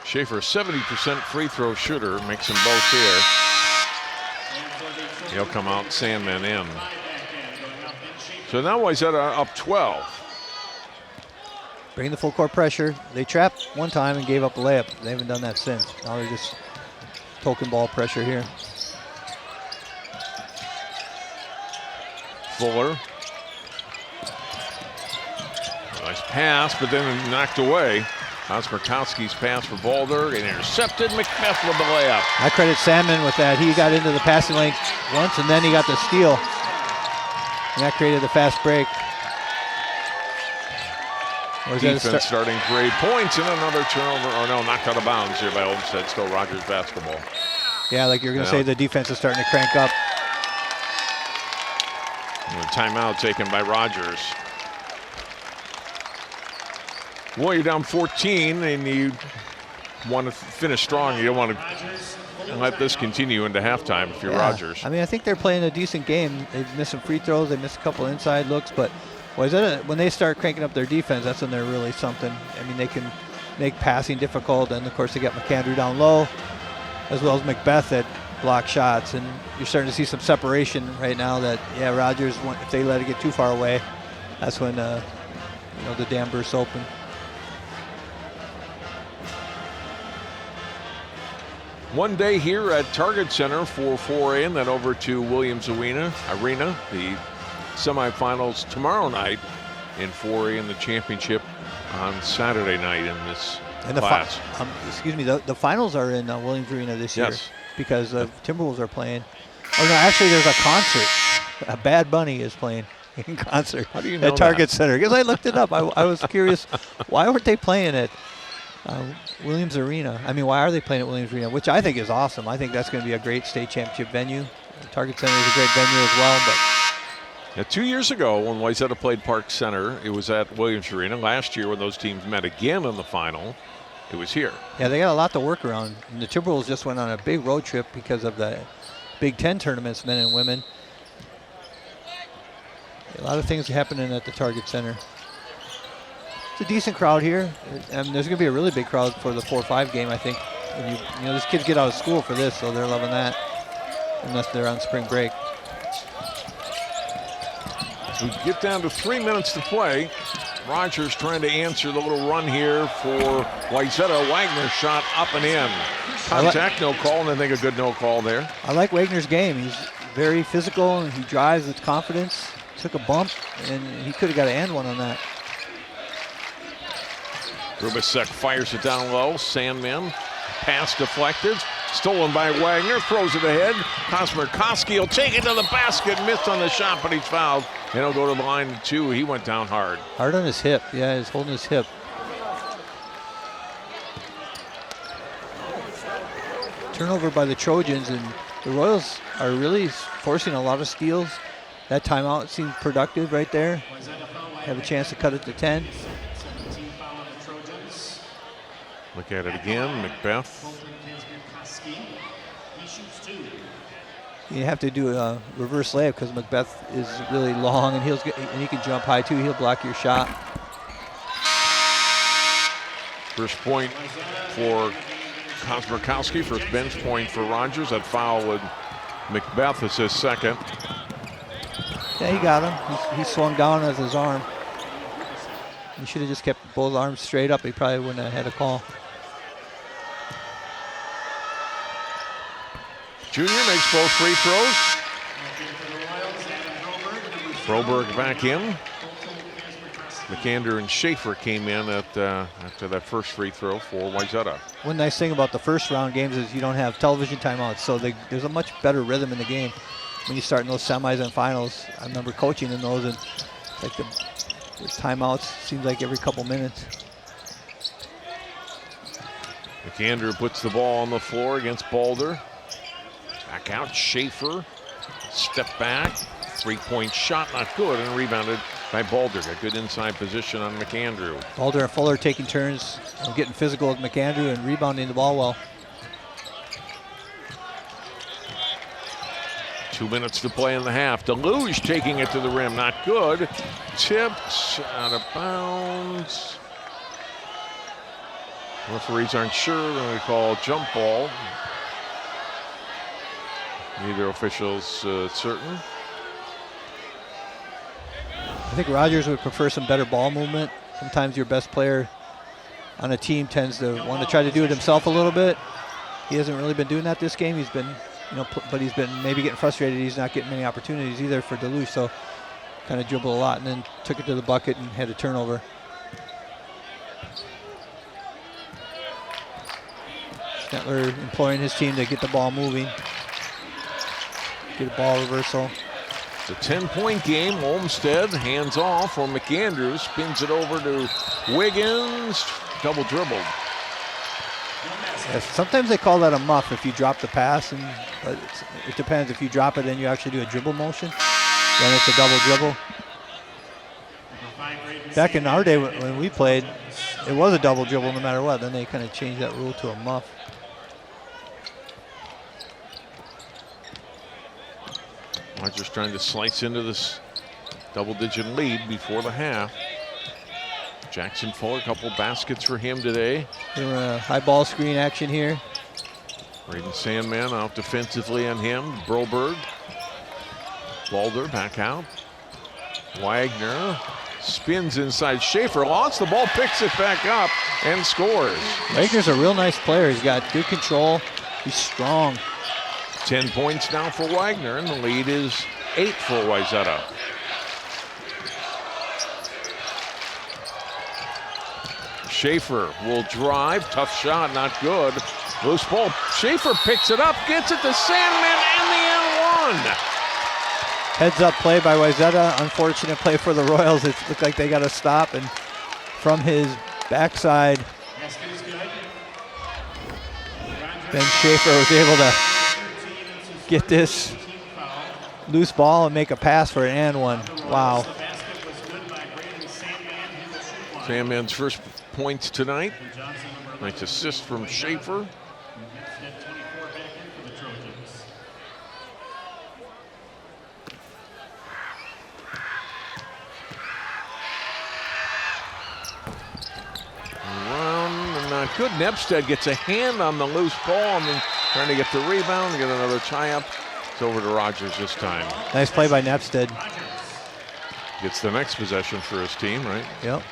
S1: Schaefer, 70% free throw shooter, makes them both here. He'll come out, Sandman in. So now Wayzata up 12.
S2: Bringing the full court pressure. They trapped one time and gave up a layup. They haven't done that since. Now they're just token ball pressure here.
S1: Fuller. Nice pass, but then knocked away. Kosmarkowski's pass for Boulder and intercepted. McBeth with the layup.
S2: I credit Salmon with that. He got into the passing lane once, and then he got the steal. And that created the fast break.
S1: Defense starting 3 points and another turnover. Oh no, knocked out of bounds here by Olmsted. Still Rogers basketball.
S2: Yeah, like you're going to say, the defense is starting to crank up.
S1: And a timeout taken by Rogers. Well, you're down 14 and you want to finish strong. You don't want to let this continue into halftime if you're Rogers.
S2: I mean, I think they're playing a decent game. They've missed some free throws. They missed a couple inside looks, but when they start cranking up their defense, that's when they're really something. I mean, they can make passing difficult, and of course they got McAndrew down low, as well as McBeth that block shots, and you're starting to see some separation right now. That Rogers, if they let it get too far away, that's when the dam bursts open.
S1: One day here at Target Center for 4A, and then over to Williams Arena, the semifinals tomorrow night in 4A, and the championship on Saturday night in this class.
S2: The finals are in Williams Arena this year.
S1: Yes.
S2: Because the Timberwolves are playing. Oh no, actually there's a concert. A Bad Bunny is playing in concert.
S1: How do you know
S2: at Target Center? Because I looked it up. I was curious, why weren't they playing at Williams Arena? I mean, why are they playing at Williams Arena? Which I think is awesome. I think that's going to be a great state championship venue. Target Center is a great venue as well. But
S1: 2 years ago when Wayzata played Park Center, it was at Williams Arena. Last year when those teams met again in the final, it was here.
S2: Yeah, they got a lot to work around. And the Timberwolves just went on a big road trip because of the Big Ten tournaments, men and women. A lot of things happening at the Target Center. It's a decent crowd here. And there's going to be a really big crowd for the 4-5 game, I think. And these kids get out of school for this, so they're loving that, unless they're on spring break.
S1: As we get down to 3 minutes to play, Rogers trying to answer the little run here for Wayzata. Wagner shot up and in. Contact, no call, and I think a good no call there.
S2: I like Wagner's game. He's very physical, and he drives with confidence. Took a bump, and he could have got an and one on that.
S1: Rubisek fires it down low. Sandman, pass deflected. Stolen by Wagner, throws it ahead. Kosmarkowski will take it to the basket, missed on the shot, but he's fouled. And he'll go to the line too. He went down hard.
S2: Hard on his hip. Yeah, he's holding his hip. Turnover by the Trojans, and the Royals are really forcing a lot of steals. That timeout seemed productive right there. Have a chance to cut it to 10.
S1: Look at it again, McBeth.
S2: You have to do a reverse layup because McBeth is really long, and he can jump high too. He'll block your shot.
S1: First point for Kosmarkowski, first bench point for Rogers. That foul with McBeth is his second.
S2: Yeah, he got him. He swung down with his arm. He should have just kept both arms straight up. He probably wouldn't have had a call.
S1: Junior makes both free throws. Broberg back in. McAndrew and Schaefer came in after that first free throw for Wayzata.
S2: One nice thing about the first round games is you don't have television timeouts, so there's a much better rhythm in the game when you start in those semis and finals. I remember coaching in those, and like the timeouts seems like every couple minutes.
S1: McAndrew puts the ball on the floor against Boulder. Back out, Schaefer. Step back. Three-point shot, not good, and rebounded by Boulder. Got good inside position on McAndrew.
S2: Boulder and Fuller taking turns, getting physical with McAndrew and rebounding the ball well.
S1: 2 minutes to play in the half. Dalluge taking it to the rim, not good. Tipped, out of bounds. Referees aren't sure. They're going to call jump ball. Neither official's certain.
S2: I think Rogers would prefer some better ball movement. Sometimes your best player on a team tends to want to try to do it himself a little bit. He hasn't really been doing that this game. He's been, but he's been maybe getting frustrated. He's not getting many opportunities either for Dalluge, so kind of dribbled a lot and then took it to the bucket and had a turnover. Stetler employing his team to get the ball moving. Get a ball reversal.
S1: It's a 10-point game. Olmsted hands off for McAndrew. Spins it over to Wiggins. Double dribbled.
S2: Yes, sometimes they call that a muff if you drop the pass, but it depends. If you drop it and you actually do a dribble motion, then it's a double dribble. Back in our day when we played, it was a double dribble no matter what. Then they kind of changed that rule to a muff.
S1: Rogers trying to slice into this double-digit lead before the half. Jackson Fuller, a couple baskets for him today.
S2: Doing a high ball screen action here.
S1: Braden Sandman out defensively on him. Broberg. Balder back out. Wagner spins inside Schaefer. Lost the ball, picks it back up, and scores.
S2: Wagner's a real nice player. He's got good control. He's strong.
S1: 10 points now for Wagner, and the lead is 8 for Wayzata. Schaefer will drive. Tough shot, not good. Loose ball. Schaefer picks it up, gets it to Sandman, and the N1.
S2: Heads up play by Wayzata. Unfortunate play for the Royals. It looked like they got to stop, and from his backside, Ben Schaefer was able to get this loose ball and make a pass for an and one. Wow.
S1: Sandman's first points tonight. Nice assist from Schaefer. Around and not good. Nepstead gets a hand on the loose ball and then trying to get the rebound, get another tie-up. It's over to Rogers this time.
S2: Nice play by Nepstead.
S1: Gets the next possession for his team, right?
S2: Yep.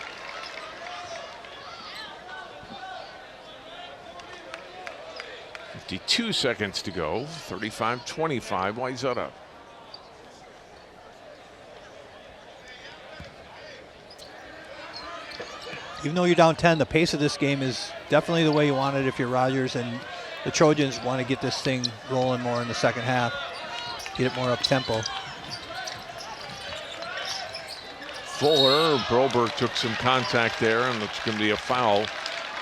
S1: Two seconds to go. 35-25, Wayzata.
S2: Even though you're down 10, the pace of this game is definitely the way you want it if you're Rogers, and the Trojans want to get this thing rolling more in the second half, get it more up-tempo.
S1: Fuller, Broberg took some contact there, and it's going to be a foul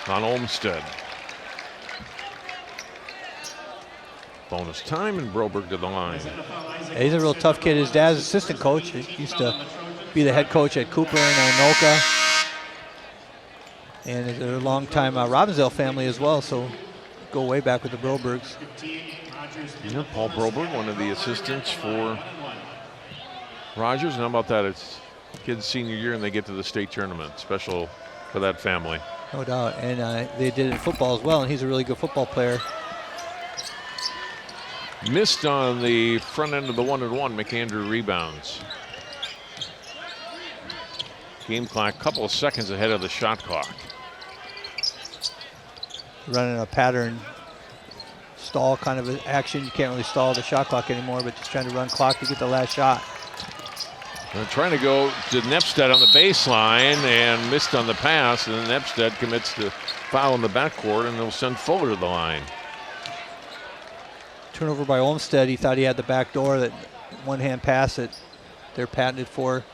S1: on Olmsted. Bonus time, and Broberg to the line.
S2: Yeah, he's a real tough kid. His dad's assistant coach. He used to be the head coach at Cooper and Anoka. And they're a long-time Robbinsdale family as well, so go way back with the Brobergs.
S1: Yeah, Paul Broberg, one of the assistants for Rogers. And how about that? It's kid's senior year and they get to the state tournament. Special for that family.
S2: No doubt. And they did it in football as well, and he's a really good football player.
S1: Missed on the front end of the 1-and-1. McAndrew rebounds. Game clock, a couple of seconds ahead of the shot clock.
S2: Running a pattern stall kind of action. You can't really stall the shot clock anymore, but just trying to run clock to get the last shot.
S1: They're trying to go to Nepstead on the baseline and missed on the pass, and then Nepstead commits to foul in the backcourt, and they'll send Fuller to the line.
S2: Turnover by Olmsted. He thought he had the back door, that one-hand pass that they're patented for.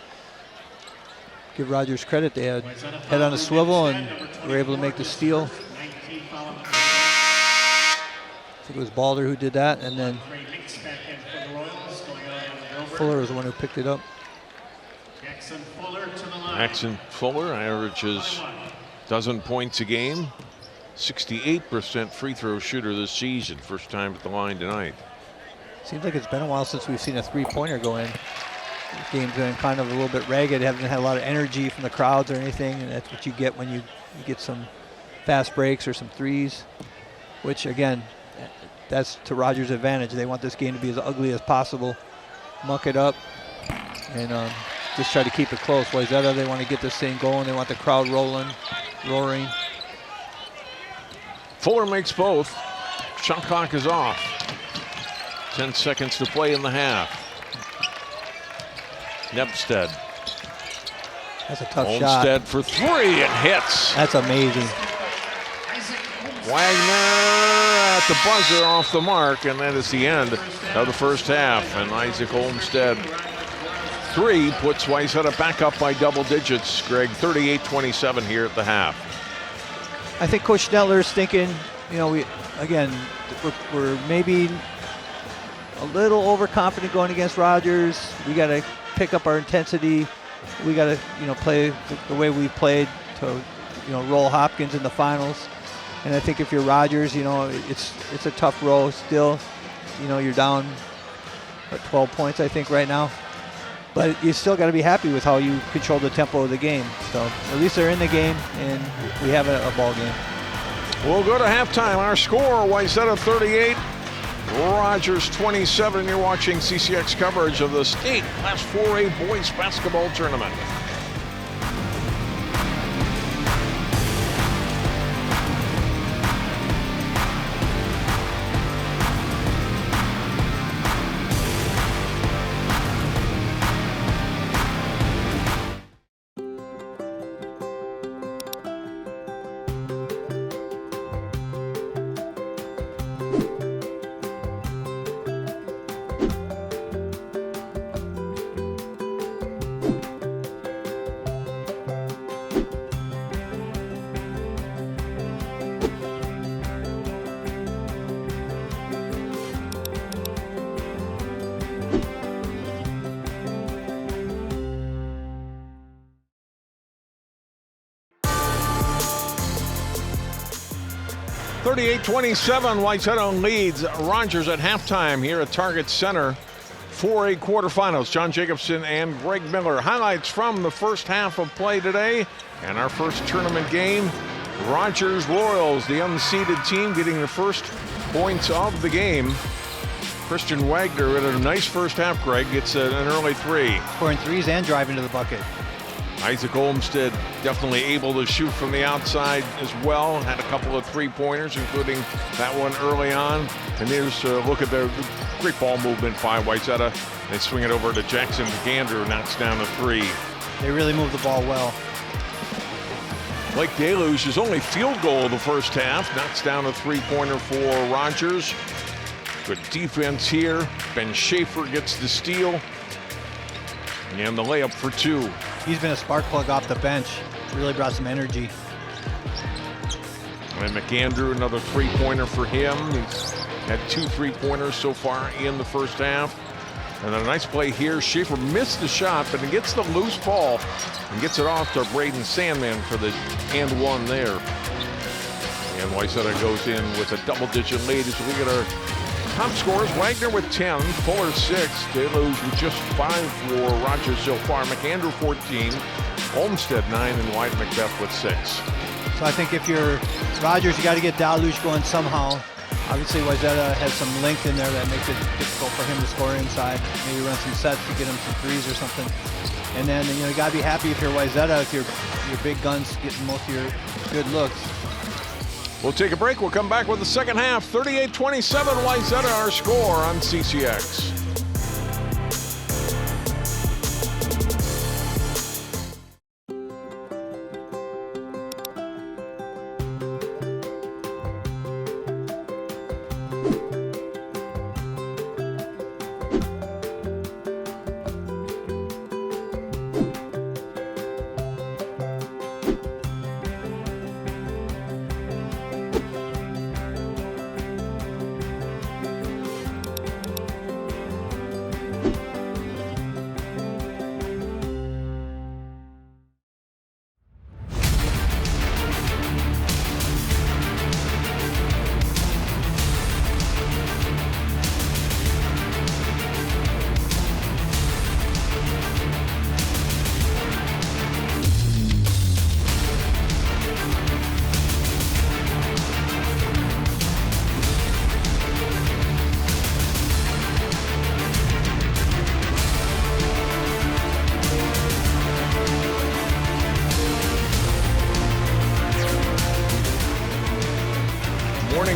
S2: Give Rogers credit. They had head on a swivel and were able to make the steal. I think it was Balder who did that, and then Fuller was the one who picked it up.
S1: Jackson Fuller averages a dozen points a game. 68% free throw shooter this season. First time at the line tonight.
S2: Seems like it's been a while since we've seen a three-pointer go in. This game's been kind of a little bit ragged. Haven't had a lot of energy from the crowds or anything, and that's what you get when you get some fast breaks or some threes, which again, that's to Rogers' advantage. They want this game to be as ugly as possible, muck it up, and just try to keep it close. Wayzata, they want to get this thing going. They want the crowd rolling, roaring.
S1: Fuller makes both. Shot clock is off. 10 seconds to play in the half. Nepstead.
S2: That's a tough
S1: Olmsted
S2: shot.
S1: for three and hits.
S2: That's amazing.
S1: Wagner at the buzzer off the mark, and that is the end of the first half. And Isaac Olmstead 3 puts Wayzata back up by double digits. Greg, 38-27 here at the half.
S2: I think Coach Nettler's thinking, you know, we're maybe a little overconfident going against Rogers. We got to pick up our intensity. We got to, you know, play the way we played to, you know, roll Hopkins in the finals. And I think if you're Rogers, you know, it's a tough row still. You know, you're down 12 points, I think, right now. But you still got to be happy with how you control the tempo of the game. So at least they're in the game, and we have a ball game.
S1: We'll go to halftime. Our score, Wayzata 38, Rogers 27. You're watching CCX coverage of the state Class 4A boys basketball tournament. (38-27), Wayzata leads Rogers at halftime here at Target Center. 4A quarterfinals, John Jacobson and Greg Miller. Highlights from the first half of play today and our first tournament game. Rogers Royals, the unseeded team, getting the first points of the game. Christian Wagner had a nice first half, Greg. Gets an early 3.
S2: Scoring threes and driving to the bucket.
S1: Isaac Olmstead definitely able to shoot from the outside as well. Had a couple of 3-pointers, including that one early on. And there's a look at the great ball movement by Wayzata. They swing it over to Jackson McAndrew, knocks down a 3.
S2: They really move the ball well.
S1: Blake Dalluge, his only field goal of the first half, knocks down a 3-pointer for Rogers. Good defense here. Ben Schaefer gets the steal. And the layup for 2.
S2: He's been a spark plug off the bench. Really brought some energy.
S1: And McAndrew, another 3-pointer for him. He's had 2 3-pointers so far in the first half. And a nice play here. Schaefer missed the shot, but he gets the loose ball and gets it off to Braden Sandman for the and 1 there. And Wayzata goes in with a double-digit lead as we get our top scorers. Wagner with 10, Fuller 6, Dalluge with just 5 for Rogers so far. McAndrew 14, Olmstead 9, and Wyatt Macbeth with 6.
S2: So I think if you're Rogers, you got to get Dalluge going somehow. Obviously, Wayzata has some length in there that makes it difficult for him to score inside. Maybe run some sets to get him some threes or something. And then, you know, you got to be happy if you're Wayzata, if your big guns getting most of your good looks.
S1: We'll take a break. We'll come back with the second half. 38-27, Wayzata, our score on CCX.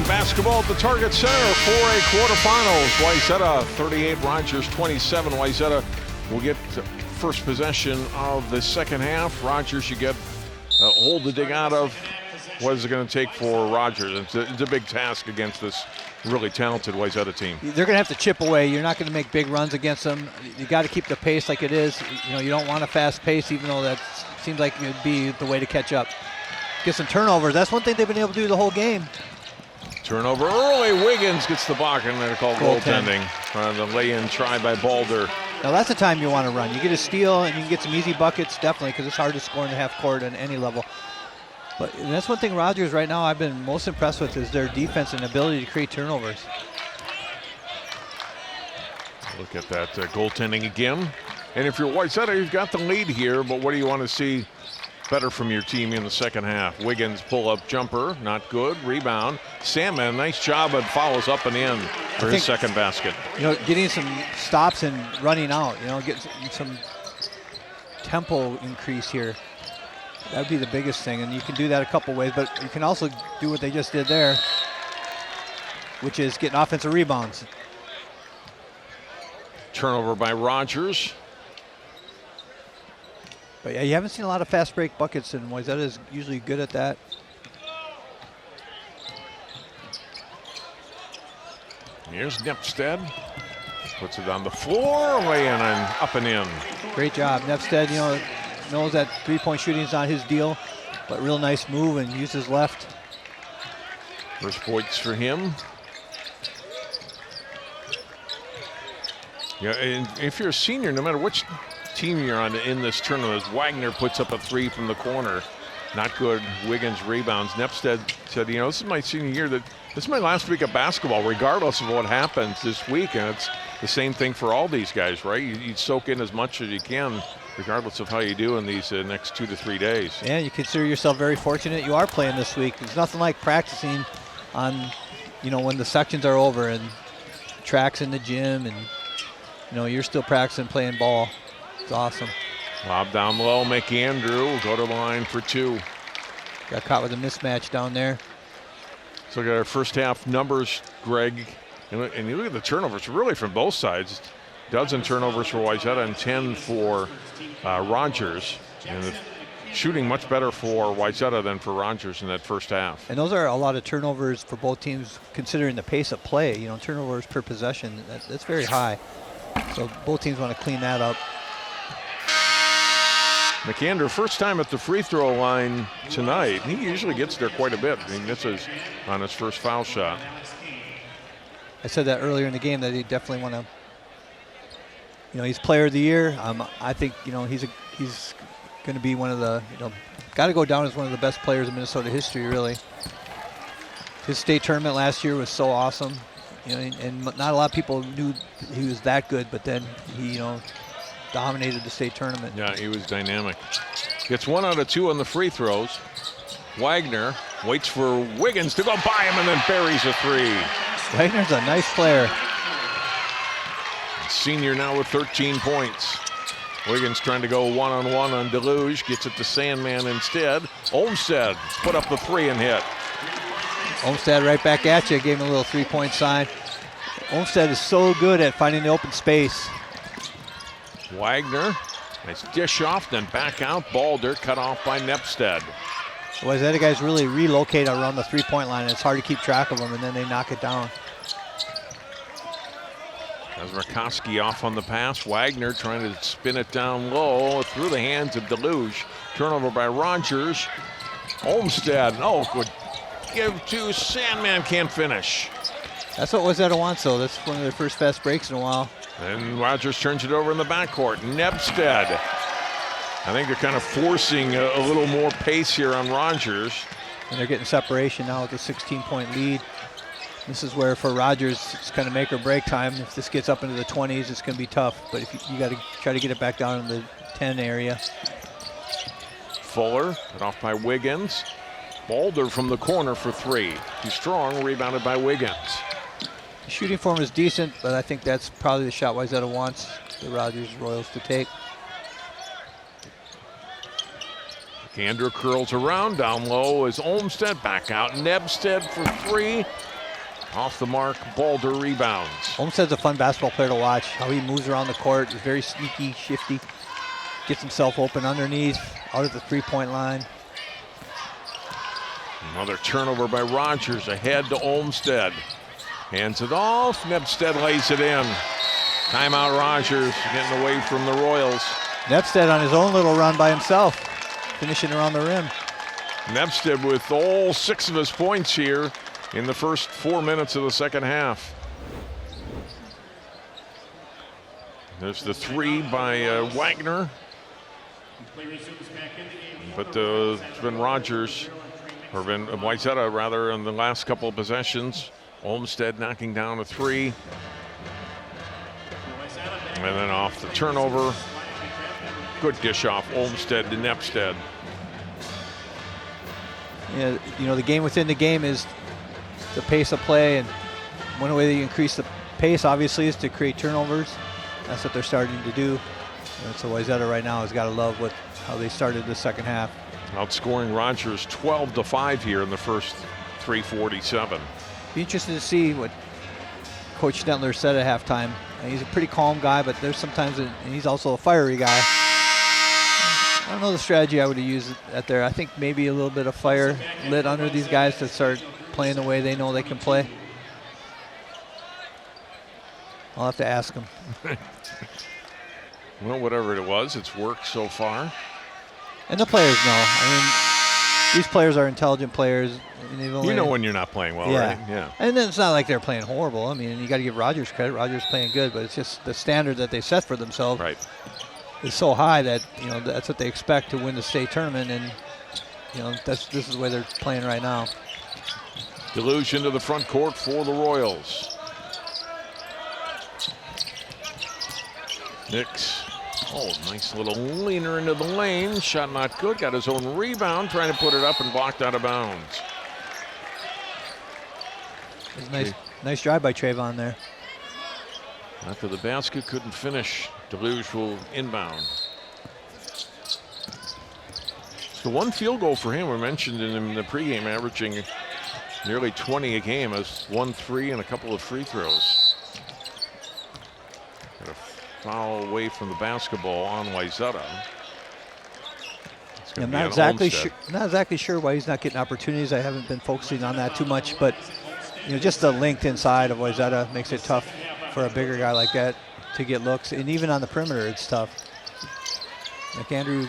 S1: Basketball at the Target Center, 4A quarterfinals. Wayzata 38, Rogers 27. Wayzata will get first possession of the second half. Rogers, you get a hole to dig out of what is it going to take for Rogers? It's a big task against this really talented Wayzata team.
S2: They're going to have to chip away. You're not going to make big runs against them. You got to keep the pace like it is. You don't want a fast pace, even though that seems like it would be the way to catch up. Get some turnovers. That's one thing they've been able to do the whole game.
S1: Turnover early. Wiggins gets the block, and they're called goaltending. The lay-in try by Balder.
S2: Now that's the time you want to run. You get a steal and you can get some easy buckets, definitely, because it's hard to score in the half court at any level. But that's one thing Rogers right now I've been most impressed with is their defense and ability to create turnovers.
S1: Look at that goaltending again. And if you're Wayzata, you've got the lead here, but what do you want to see better from your team in the second half? Wiggins pull-up jumper, not good. Rebound. Sandman, nice job, and follows up and in for his second basket.
S2: Getting some stops and running out, getting some tempo increase here. That would be the biggest thing, and you can do that a couple ways, but you can also do what they just did there, which is getting offensive rebounds.
S1: Turnover by Rogers.
S2: But yeah, you haven't seen a lot of fast break buckets, and Wayzata is usually good at that.
S1: Here's Nepstead. Puts it on the floor, way in and up and in.
S2: Great job. Nepstead, knows that three-point shooting is not his deal, but real nice move and uses left.
S1: First points for him. Yeah, and if you're a senior, no matter which team you're on in this tournament, as Wagner puts up a three from the corner. Not good. Wiggins rebounds. Nepstead said, this is my senior year. This is my last week of basketball, regardless of what happens this week. And it's the same thing for all these guys, right? You soak in as much as you can, regardless of how you do in these next 2 to 3 days.
S2: Yeah, you consider yourself very fortunate you are playing this week. There's nothing like practicing on, when the sections are over and tracks in the gym and, you're still practicing playing ball. It's awesome.
S1: Lob down low. McAndrew will go to the line for two.
S2: Got caught with a mismatch down there.
S1: So look at our first half numbers, Greg. And you look at the turnovers, really from both sides. Dozen turnovers for Wayzata and 10 for Rogers. And the shooting much better for Wayzata than for Rogers in that first half.
S2: And those are a lot of turnovers for both teams considering the pace of play. Turnovers per possession, that's very high. So both teams want to clean that up.
S1: McAndrew, first time at the free throw line tonight. He usually gets there quite a bit. He misses on his first foul shot.
S2: I said that earlier in the game that he definitely want to, he's player of the year. I think, he's going to be one of the, got to go down as one of the best players in Minnesota history, really. His state tournament last year was so awesome. And not a lot of people knew he was that good, but then he, dominated the state tournament.
S1: Yeah, he was dynamic. Gets 1 out of 2 on the free throws. Wagner waits for Wiggins to go by him and then buries a three.
S2: Wagner's a nice player.
S1: Senior now with 13 points. Wiggins trying to go one-on-one on Dalluge. Gets it to Sandman instead. Olmstead put up the three and hit.
S2: Olmstead right back at you. Gave him a little three-point sign. Olmstead is so good at finding the open space.
S1: Wagner, nice dish off, then back out. Balder cut off by Nepstead.
S2: Wayzata guys really relocate around the three-point line. It's hard to keep track of them, and then they knock it down.
S1: Kazmarkowski off on the pass. Wagner trying to spin it down low through the hands of Dalluge. Turnover by Rogers. Olmstead, good. Give to Sandman, can't finish.
S2: That's what Wayzata wants, though. That's one of their first fast breaks in a while.
S1: And Rogers turns it over in the backcourt. Nepstead. I think they're kind of forcing a little more pace here on Rogers.
S2: And they're getting separation now with a 16-point lead. This is where for Rogers it's kind of make or break time. If this gets up into the 20s, it's going to be tough. But if you got to try to get it back down in the 10 area.
S1: Fuller cut off by Wiggins. Balder from the corner for three. Too strong, rebounded by Wiggins.
S2: The shooting form is decent, but I think that's probably the shot Wayzata wants the Rogers Royals to take.
S1: McAndrew curls around. Down low is Olmstead. Back out. Nepstead for three. Off the mark. Balder rebounds.
S2: Olmstead's a fun basketball player to watch. How he moves around the court. He's very sneaky, shifty. Gets himself open underneath, out at the three-point line.
S1: Another turnover by Rogers, ahead to Olmsted. Hands it off, Nebstead lays it in. Timeout Rogers, getting away from the Royals.
S2: Nebstead on his own little run by himself, finishing around the rim.
S1: Nebstead with all 6 of his points here in the first 4 minutes of the second half. There's the 3 by Wagner. But it's been Rogers, or been Wayzata rather, in the last couple of possessions. Olmsted knocking down a 3. And then off the turnover. Good dish off Olmsted to Nebstead.
S2: Yeah, you know, the game within the game is the pace of play, and one way they increase the pace, obviously, is to create turnovers. That's what they're starting to do. And so Wayzata right now has got to love how they started the second half.
S1: Outscoring Rogers 12-5 here in the first 3:47.
S2: Be interested to see what Coach Stentler said at halftime. He's a pretty calm guy, but there's sometimes, and he's also a fiery guy. I don't know the strategy I would have used at there. I think maybe a little bit of fire lit under these guys to start playing the way they know they can play. I'll have to ask them.
S1: Well, whatever it was, it's worked so far.
S2: And the players know. I mean, these players are intelligent players. And
S1: you know when you're not playing well,
S2: yeah.
S1: right? Yeah.
S2: And then it's not like they're playing horrible. I mean, you got to give Rogers credit. Rogers playing good, but it's just the standard that they set for themselves is so high that, you know, that's what they expect to win the state tournament. And, you know, this is the way they're playing right now.
S1: Dalluge into the front court for the Royals. Nix. Oh, nice little leaner into the lane. Shot not good. Got his own rebound. Trying to put it up and blocked out of bounds.
S2: Nice drive by Trayvon there.
S1: After the basket, couldn't finish. Dalluge will inbound. So 1 field goal for him. We mentioned in the pregame, averaging nearly 20 a game, as 1 3 and a couple of free throws. Got a foul away from the basketball on Wayzata.
S2: I'm not exactly sure why he's not getting opportunities. I haven't been focusing on that too much, but you know, just the length inside of Wayzata makes it tough for a bigger guy like that to get looks, and even on the perimeter, it's tough. McAndrew,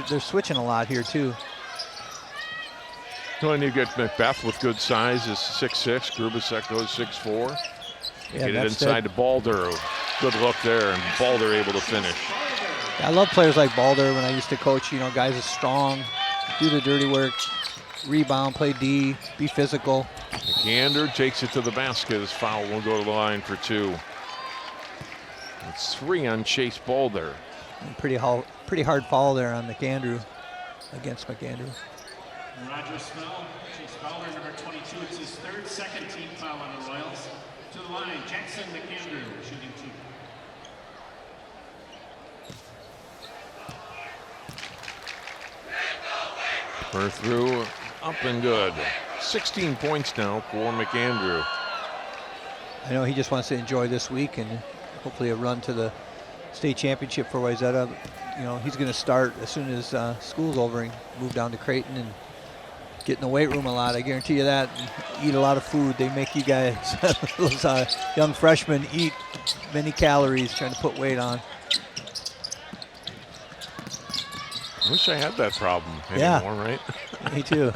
S2: they're switching a lot here too.
S1: Well, and you get Macbeth with good size, is 6'6". Grubasek goes 6'4".
S2: Yeah,
S1: get it inside to Balder. Good look there, and Balder able to finish.
S2: I love players like Balder. When I used to coach, you know, guys are strong, do the dirty work, rebound, play D, be physical.
S1: McAndrew takes it to the basket. His foul will go to the line for 2. It's 3 on Chase Balder.
S2: And pretty hard foul there on McAndrew, against McAndrew.
S3: Rogers foul. Chase Balder, number 22. It's his 3rd second team foul on the Royals. To the line, Jackson McAndrew shooting 2.
S1: We're through, up and good. 16 points now for McAndrew.
S2: I know he just wants to enjoy this week and hopefully a run to the state championship for Wayzata. You know, he's going to start as soon as school's over and move down to Creighton and get in the weight room a lot. I guarantee you that. Eat a lot of food. They make you guys, those young freshmen, eat many calories trying to put weight on.
S1: I wish I had that problem anymore, right?
S2: Me too.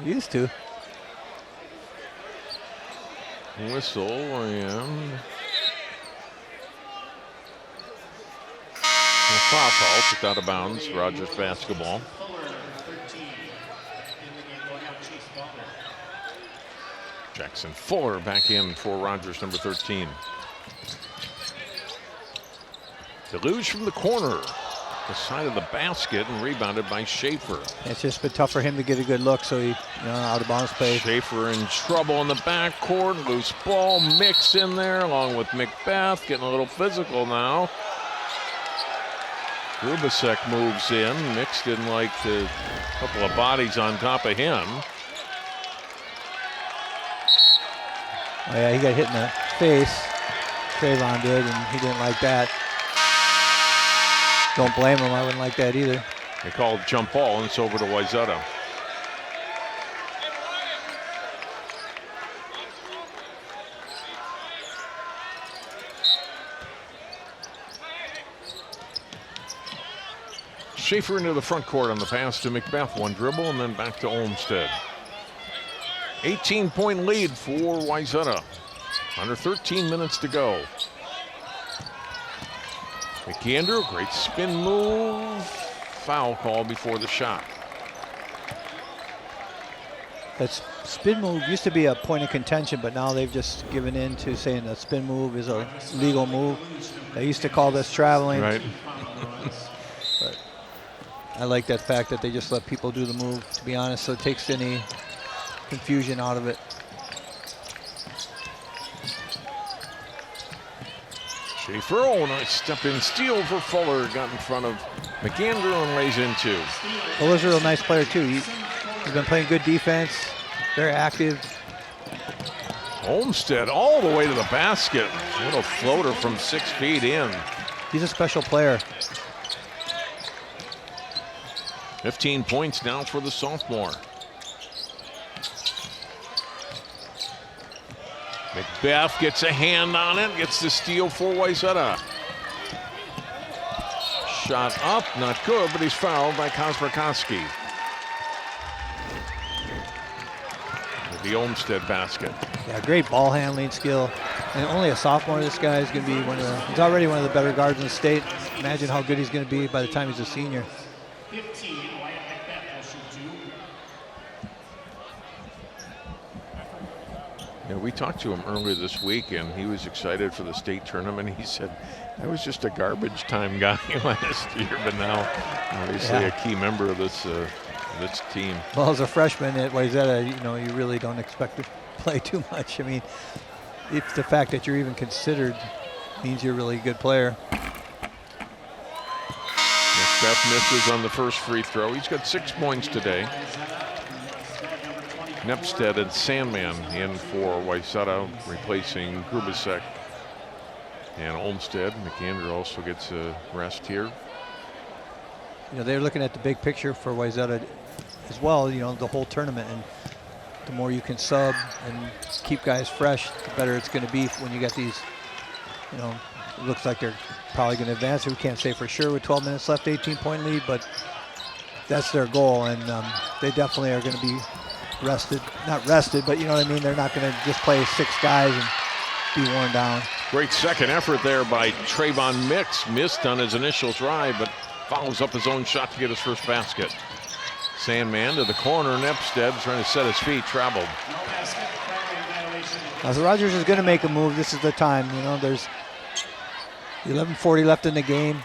S2: Used to.
S1: Whistle, and a foul call, kicked out of bounds. Rogers basketball. Jackson Fuller back in for Rogers, number 13. Dalluge from the corner, the side of the basket, and rebounded by Schaefer.
S2: It's just been tough for him to get a good look, so he, you know, out of bounds play.
S1: Schaefer in trouble in the backcourt, loose ball, Mix in there along with Macbeth, getting a little physical now. Grubasek moves in. Mix didn't like the couple of bodies on top of him.
S2: Oh yeah, he got hit in the face. Trayvon did, and he didn't like that. Don't blame him. I wouldn't like that either.
S1: They called jump ball, and it's over to Wayzata. Schaefer into the front court on the pass to Macbeth. One dribble and then back to Olmsted. 18-point lead for Wayzata. Under 13 minutes to go. McAndrew, great spin move. Foul call before the shot.
S2: That spin move used to be a point of contention, but now they've just given in to saying that spin move is a legal move. They used to call this traveling.
S1: Right.
S2: But I like that fact that they just let people do the move, to be honest, so it takes any confusion out of it.
S1: Schaefer, oh, nice step in steal for Fuller. Got in front of McAndrew and lays in two.
S2: Fuller's a real nice player too. He's been playing good defense, very active.
S1: Olmsted all the way to the basket. Little floater from 6 feet in.
S2: He's a special player.
S1: 15 points now for the sophomore. Macbeth gets a hand on it, gets the steal for Wayzata. Shot up, not good, but he's fouled by Kosmarkowski. With the Olmsted basket.
S2: Yeah, great ball handling skill. And only a sophomore, this guy is going to be he's already one of the better guards in the state. Imagine how good he's going to be by the time he's a senior.
S3: 15, Wyatt Macbeth will shoot 2.
S1: Yeah, we talked to him earlier this week, and he was excited for the state tournament. He said, I was just a garbage time guy last year, but now obviously a key member of this team.
S2: Well, as a freshman at Wayzata, you really don't expect to play too much. I mean, it's the fact that you're even considered means you're a really good player.
S1: Macbeth misses on the first free throw. He's got 6 points today. Nepstead and Sandman in for Wayzata, replacing Grubasek and Olmsted. McAndrew also gets a rest here.
S2: They're looking at the big picture for Wayzata as well, the whole tournament. And the more you can sub and keep guys fresh, the better it's going to be when you get these, it looks like they're probably going to advance. We can't say for sure with 12 minutes left, 18-point lead, but that's their goal. And they definitely are going to be rested, not rested, but you know what I mean? They're not going to just play 6 guys and be worn down.
S1: Great second effort there by Trayvon Mix. Missed on his initial drive, but follows up his own shot to get his first basket. Sandman to the corner. Nepstead trying to set his feet, traveled.
S2: As Rogers is going to make a move, this is the time. There's 11:40 left in the game.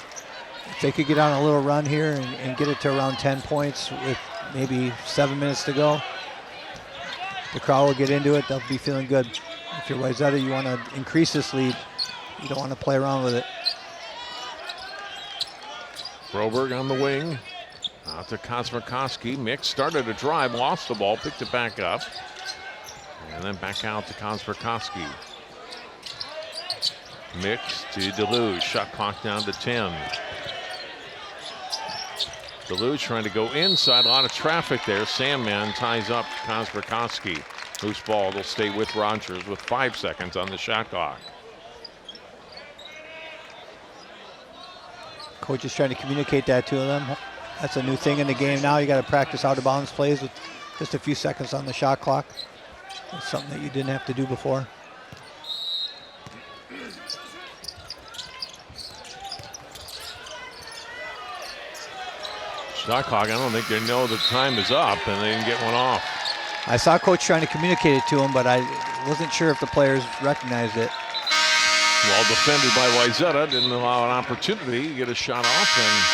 S2: If they could get on a little run here and get it to around 10 points with maybe 7 minutes to go, the crowd will get into it. They'll be feeling good. If you're Wayzata, you want to increase this lead. You don't want to play around with it.
S1: Broberg on the wing. Out to Kosmarkowski. Mix started a drive, lost the ball, picked it back up. And then back out to Kosmarkowski. Mix to Dalluge. Shot clock down to 10. Dalluge trying to go inside. A lot of traffic there. Sandman ties up Kosmarkowski. Loose ball will stay with Rogers with 5 seconds on the shot clock.
S2: Coach is trying to communicate that to them. That's a new thing in the game now. You got to practice out of bounds plays with just a few seconds on the shot clock. It's something that you didn't have to do before.
S1: Shot clock, I don't think they know the time is up and they didn't get one off.
S2: I saw Coach trying to communicate it to him, but I wasn't sure if the players recognized it.
S1: Well defended by Wayzata, didn't allow an opportunity to get a shot off, and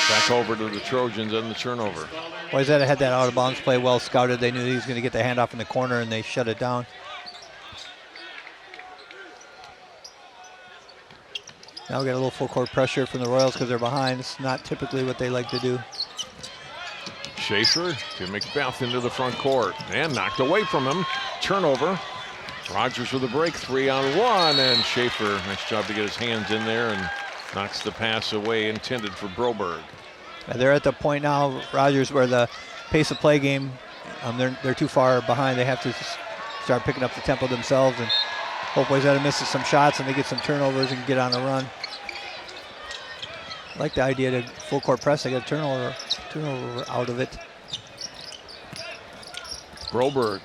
S1: back over to the Trojans and the turnover.
S2: Wayzata had that out of bounds play well scouted. They knew he was going to get the handoff in the corner and they shut it down. Now we got a little full court pressure from the Royals because they're behind. It's not typically what they like to do.
S1: Schaefer to Macbeth into the front court and knocked away from him. Turnover. Rogers with a break, 3-on-1, and Schaefer, nice job to get his hands in there and knocks the pass away intended for Broberg.
S2: They're at the point now, Rogers, where the pace of play game, they're too far behind. They have to start picking up the tempo themselves and hope Wayzata misses some shots and they get some turnovers and get on a run. I like the idea to full court press. I got a turnover out of it.
S1: Broberg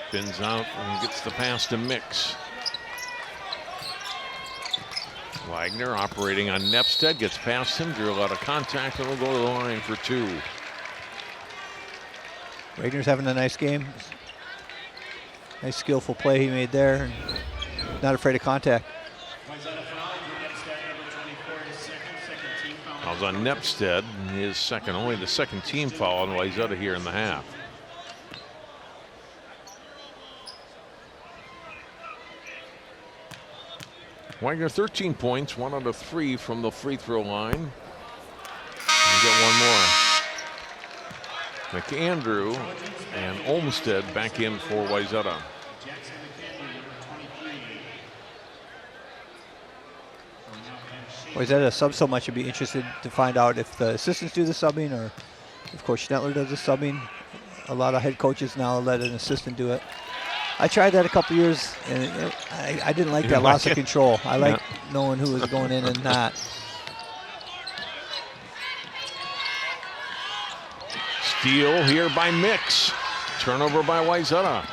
S1: spins out and gets the pass to Mix. Wagner operating on Nepstead, gets past him, drew a lot of contact, and will go to the line for 2.
S2: Wagner's having a nice game. Nice skillful play he made there. And not afraid of contact.
S1: Fouls on Nepstead, his second, only the second team foul on Wayzata here in the half. Wagner 13 points, 1 out of 3 from the free throw line. We get one more. McAndrew and Olmsted back in for Wayzata.
S2: Wayzata sub so much, I'd be interested to find out if the assistants do the subbing or if Coach Schnettler does the subbing. A lot of head coaches now let an assistant do it. I tried that a couple years, and I didn't like that loss of control. I like knowing who was going in and not.
S1: Steal here by Mix. Turnover by Wayzata.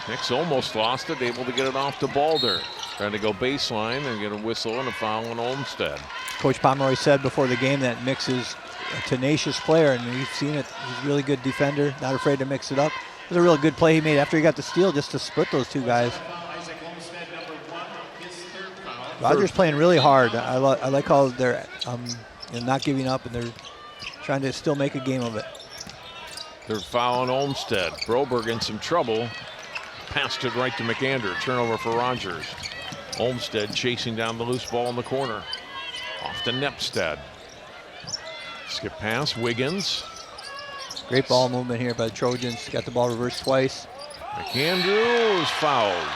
S1: Mix almost lost it, able to get it off to Balder. Trying to go baseline and get a whistle and a foul on Olmsted.
S2: Coach Pomeroy said before the game that Mix is a tenacious player, and we've seen it. He's a really good defender, not afraid to mix it up. It was a real good play he made after he got the steal just to split those two guys. Rogers playing really hard. I like how they're not giving up and they're trying to still make a game of it.
S1: Third foul on Olmsted. Broberg in some trouble. Passed it right to McAndrew. Turnover for Rogers. Olmsted chasing down the loose ball in the corner. Off to Nepstead. Skip pass, Wiggins.
S2: Great ball movement here by the Trojans. Got the ball reversed twice.
S1: McAndrew is fouled.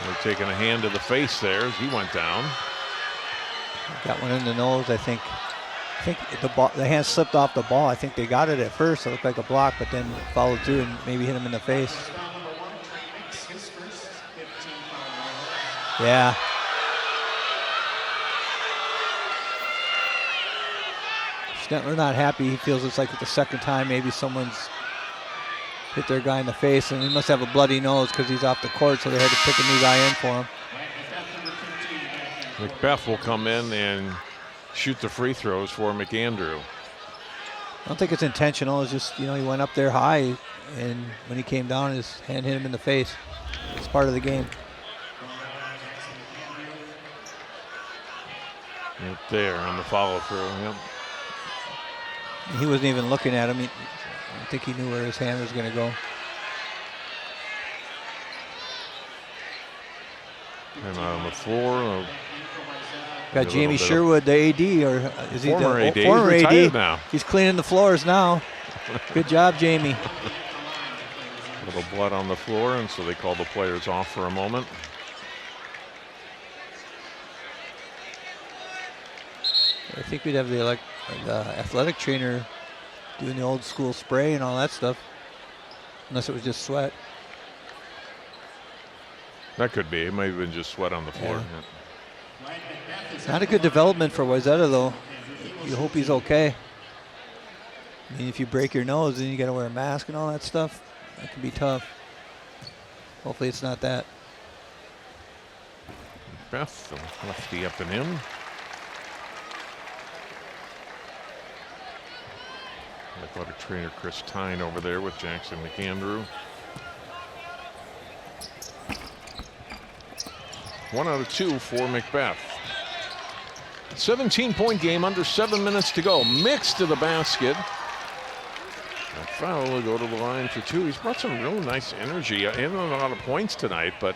S1: They're taking a hand to the face there as he went down.
S2: Got one in the nose, I think. The hand slipped off the ball. I think they got it at first. It looked like a block, but then followed through and maybe hit him in the face. Yeah. Schnettler not happy. He feels it's like the second time maybe someone's hit their guy in the face, and he must have a bloody nose because he's off the court, so they had to pick a new guy in for him.
S1: Macbeth will come in and shoot the free throws for McAndrew.
S2: I don't think it's intentional. It's just, he went up there high, and when he came down, his hand hit him in the face. It's part of the game.
S1: Right there on the follow through. Yep.
S2: He wasn't even looking at him. I think he knew where his hand was going to go.
S1: And on the floor.
S2: Got Jamie Sherwood, the AD, or is he
S1: former
S2: the
S1: AD?
S2: Former
S1: He's retired
S2: AD
S1: now.
S2: He's cleaning the floors now. Good job, Jamie.
S1: A little blood on the floor, and so they call the players off for a moment.
S2: I think we'd have the athletic trainer doing the old school spray and all that stuff, unless it was just sweat.
S1: That could be. It might have been just sweat on the floor.
S2: Yeah.
S1: Yeah.
S2: Not a good development for Wayzata, though. You hope he's okay. I mean, if you break your nose, then you got to wear a mask and all that stuff. That can be tough. Hopefully it's not that.
S1: Beth, the lefty up and in. Athletic trainer Chris Tyne over there with Jackson McAndrew. 1 out of 2 for Macbeth. 17-point game, under 7 minutes to go. Mix to the basket. A foul will go to the line for 2. He's brought some real nice energy in and a lot of points tonight, but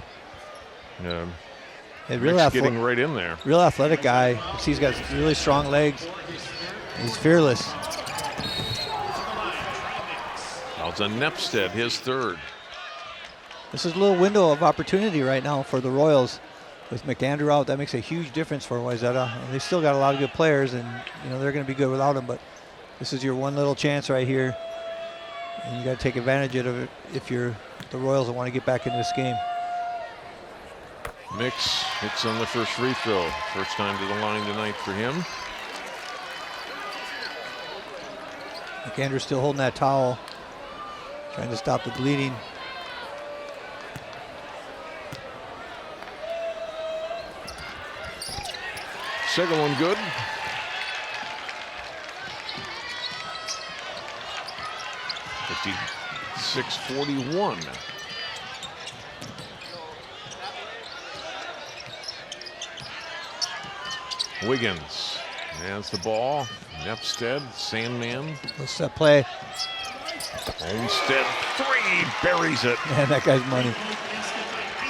S1: Mix getting right in there.
S2: Real athletic guy. He's got really strong legs. He's fearless.
S1: Fouls on Nepstead, his third.
S2: This is a little window of opportunity right now for the Royals. With McAndrew out, that makes a huge difference for Wayzata. And they still got a lot of good players, and they're going to be good without him. But this is your one little chance right here, and you got to take advantage of it if you're the Royals and want to get back into this game.
S1: Mix hits on the first free throw. First time to the line tonight for him.
S2: McAndrew still holding that towel, trying to stop the bleeding.
S1: Second one good. .56-41. Wiggins has the ball. Nepstead, Sandman.
S2: What's that play?
S1: Olmstead, three, buries it.
S2: Man, that guy's money.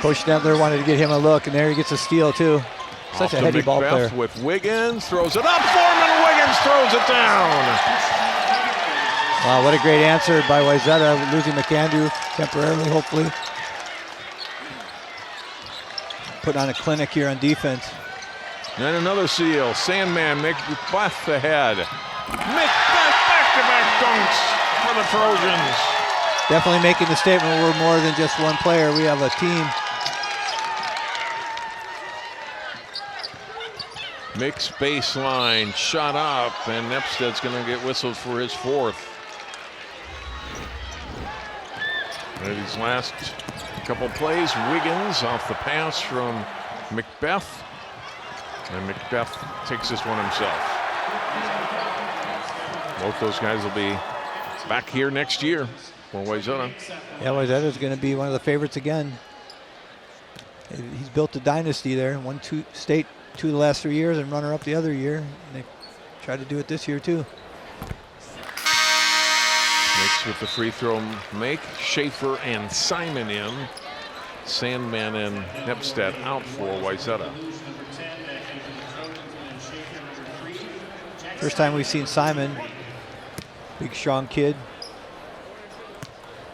S2: Coach Nettler wanted to get him a look, and there he gets a steal too. Such a heady ball player.
S1: With Wiggins, throws it up. Foreman Wiggins throws it down.
S2: Wow, what a great answer by Wayzata, losing McAndrew temporarily, hopefully. Putting on a clinic here on defense.
S1: And another seal. Sandman, Macbeth ahead. Macbeth back-to-back dunks for the Trojans.
S2: Definitely making the statement we're more than just one player. We have a team.
S1: Mix baseline, shot up, and Nepsted's going to get whistled for his fourth. And these last couple plays, Wiggins off the pass from Macbeth. And Macbeth takes this one himself. Both those guys will be back here next year for Wayzata.
S2: Yeah, Wayzata's going to be one of the favorites again. He's built a dynasty there. Won state 2 of the last 3 years and runner-up the other year. And they try to do it this year too.
S1: Mix with the free throw make. Schaefer and Simon in. Sandman and Nepstead out for Wayzata.
S2: First time we've seen Simon. Big, strong kid.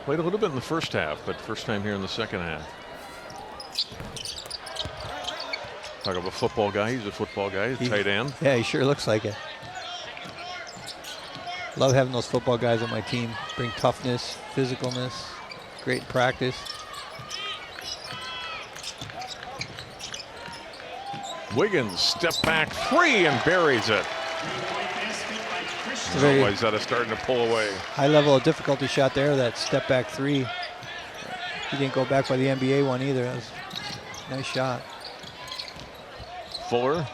S1: Played a little bit in the first half, but first time here in the second half. Talk of a football guy. He's a football guy. He's a tight end.
S2: Yeah, he sure looks like it. Love having those football guys on my team. Bring toughness, physicalness, great practice.
S1: Wiggins, step back three and buries it. Wayzata starting to pull away.
S2: High level of difficulty shot there, that step back three. He didn't go back by the NBA one either. That was a nice shot.
S1: Fuller.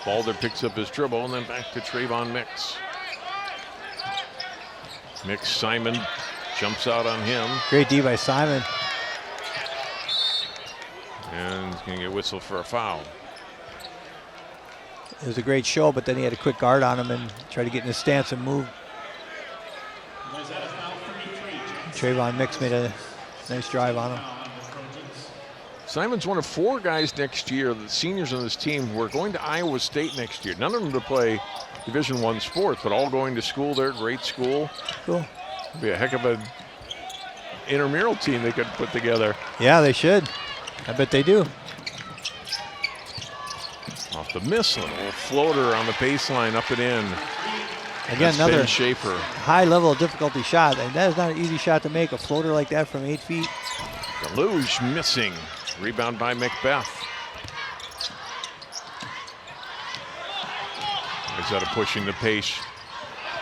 S1: Balder picks up his dribble and then back to Trayvon Mix. Mix, Simon jumps out on him.
S2: Great D by Simon.
S1: And he's going to get whistled for a foul.
S2: It was a great show, but then he had a quick guard on him and tried to get in his stance and move. Trayvon Mix made a nice drive on him.
S1: Simon's one of 4 guys next year, the seniors on this team, who are going to Iowa State next year. None of them to play Division I sports, but all going to school there, great school.
S2: Cool.
S1: It'd be a heck of an intramural team they could put together.
S2: Yeah, they should. I bet they do.
S1: Off the miss, a little floater on the baseline, up and in.
S2: Again,
S1: That's
S2: another
S1: Ben Schaefer.
S2: high level of difficulty shot. And that is not an easy shot to make, a floater like that from 8 feet.
S1: Dalluge missing. Rebound by Macbeth. Wayzata pushing the pace.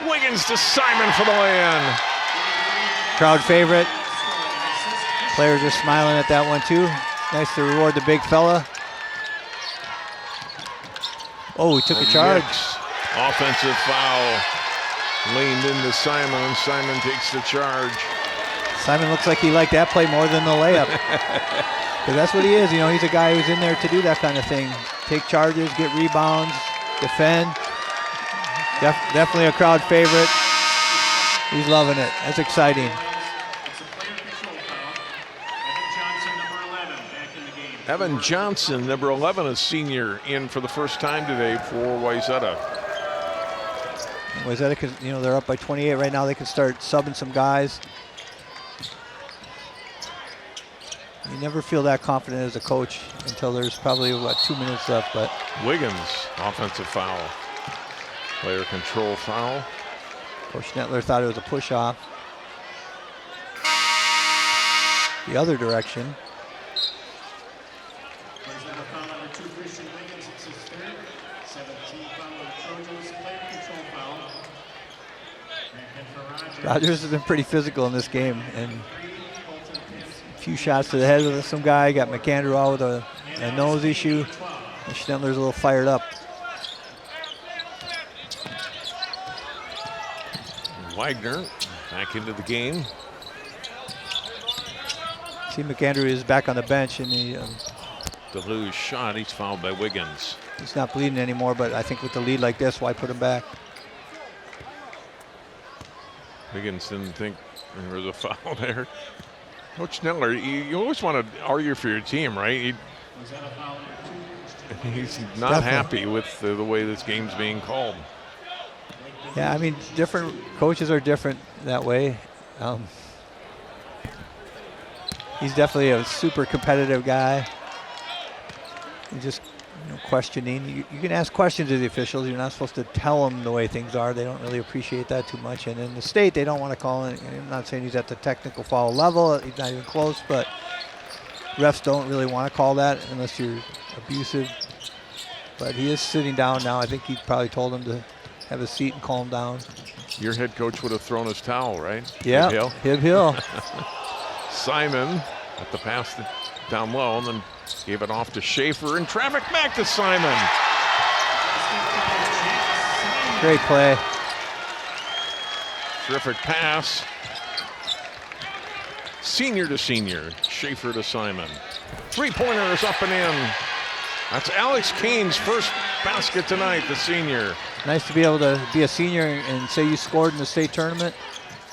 S1: Wiggins to Simon for the lay-in.
S2: Crowd favorite. Players are smiling at that one too. Nice to reward the big fella. Oh, he took a charge.
S1: Offensive foul. Leaned into Simon, and Simon takes the charge.
S2: Simon looks like he liked that play more than the layup. Because that's what he is. You know, he's a guy who's in there to do that kind of thing. Take charges, get rebounds, defend. Definitely a crowd favorite. He's loving it. That's exciting.
S1: Evan Johnson, number 11, a senior, in for the first time today for Wayzata.
S2: Wayzata, you know, they're up by 28 right now. They can start subbing some guys. You never feel that confident as a coach until there's probably, 2 minutes left. But
S1: Wiggins, offensive foul. Player control foul.
S2: Coach Nettler thought it was a push-off. The other direction.
S3: Wayzata foul number 2, Christian Wiggins, it's his third. 17 foul on the Trojans, player control foul. And for Rogers.
S2: Rogers has been pretty physical in this game, and a few shots to the head with some guy. Got McAndrew out with a nose issue. And Schneller's a little fired up.
S1: Wagner back into the game.
S2: See, McAndrew is back on the bench, and
S1: Dalluge shot. He's fouled by Wiggins.
S2: he's not bleeding anymore, but I think with the lead like this, why put him back?
S1: Wiggins didn't think there was a foul there. Coach Schneller, you always want to argue for your team, right? He's not happy with the way this game's being called.
S2: Yeah, I mean, different coaches are different that way. He's definitely a super competitive guy. He's just questioning. You can ask questions of the officials. You're not supposed to tell them the way things are. They don't really appreciate that too much. And in the state, they don't want to call it. I'm not saying he's at the technical foul level. He's not even close, but refs don't really want to call that unless you're abusive. But he is sitting down now. I think he probably told him to have a seat and calm down.
S1: Your head coach would have thrown his towel, right?
S2: Yeah, Hib Hill.
S1: Simon at the pass down low and then gave it off to Schaefer and traffic back to Simon.
S2: Great play.
S1: Terrific pass. Senior to senior, Schaefer to Simon. Three-pointer is up and in. That's Alex Kane's first basket tonight, the senior.
S2: Nice to be able to be a senior and say you scored in the state tournament.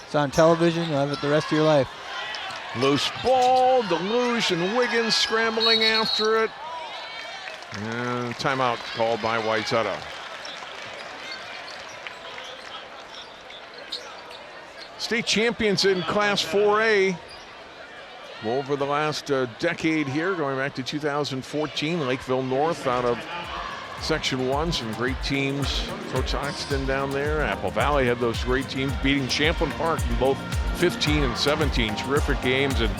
S2: It's on television. You'll have it the rest of your life.
S1: Loose ball, Dalluge and Wiggins scrambling after it. And timeout called by Wayzata. State champions in Class 4A. Over the last decade here, going back to 2014, Lakeville North out of Section 1, some great teams. Coach Oxton down there. Apple Valley had those great teams beating Champlin Park in both 15 and 17. Terrific games and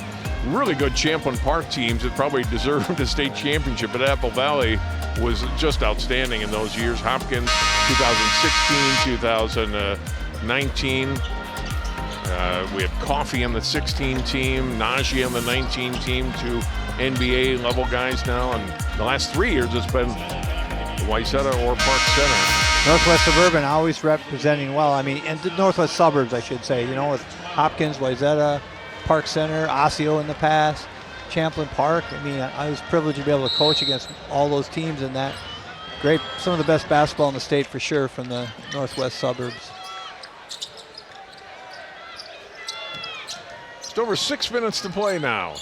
S1: really good Champlin Park teams that probably deserved a state championship. But Apple Valley was just outstanding in those years. Hopkins, 2016, 2019. We had Coffee on the 16 team, Najee on the 19 team, two NBA level guys now. And the last 3 years it's been Wayzata or Park Center.
S2: Northwest Suburban always representing well. I mean, and the Northwest Suburbs, I should say, with Hopkins, Wayzata, Park Center, Osseo in the past, Champlin Park. I mean, I was privileged to be able to coach against all those teams in that. Great, some of the best basketball in the state for sure from the Northwest Suburbs.
S1: Just over 6 minutes to play now.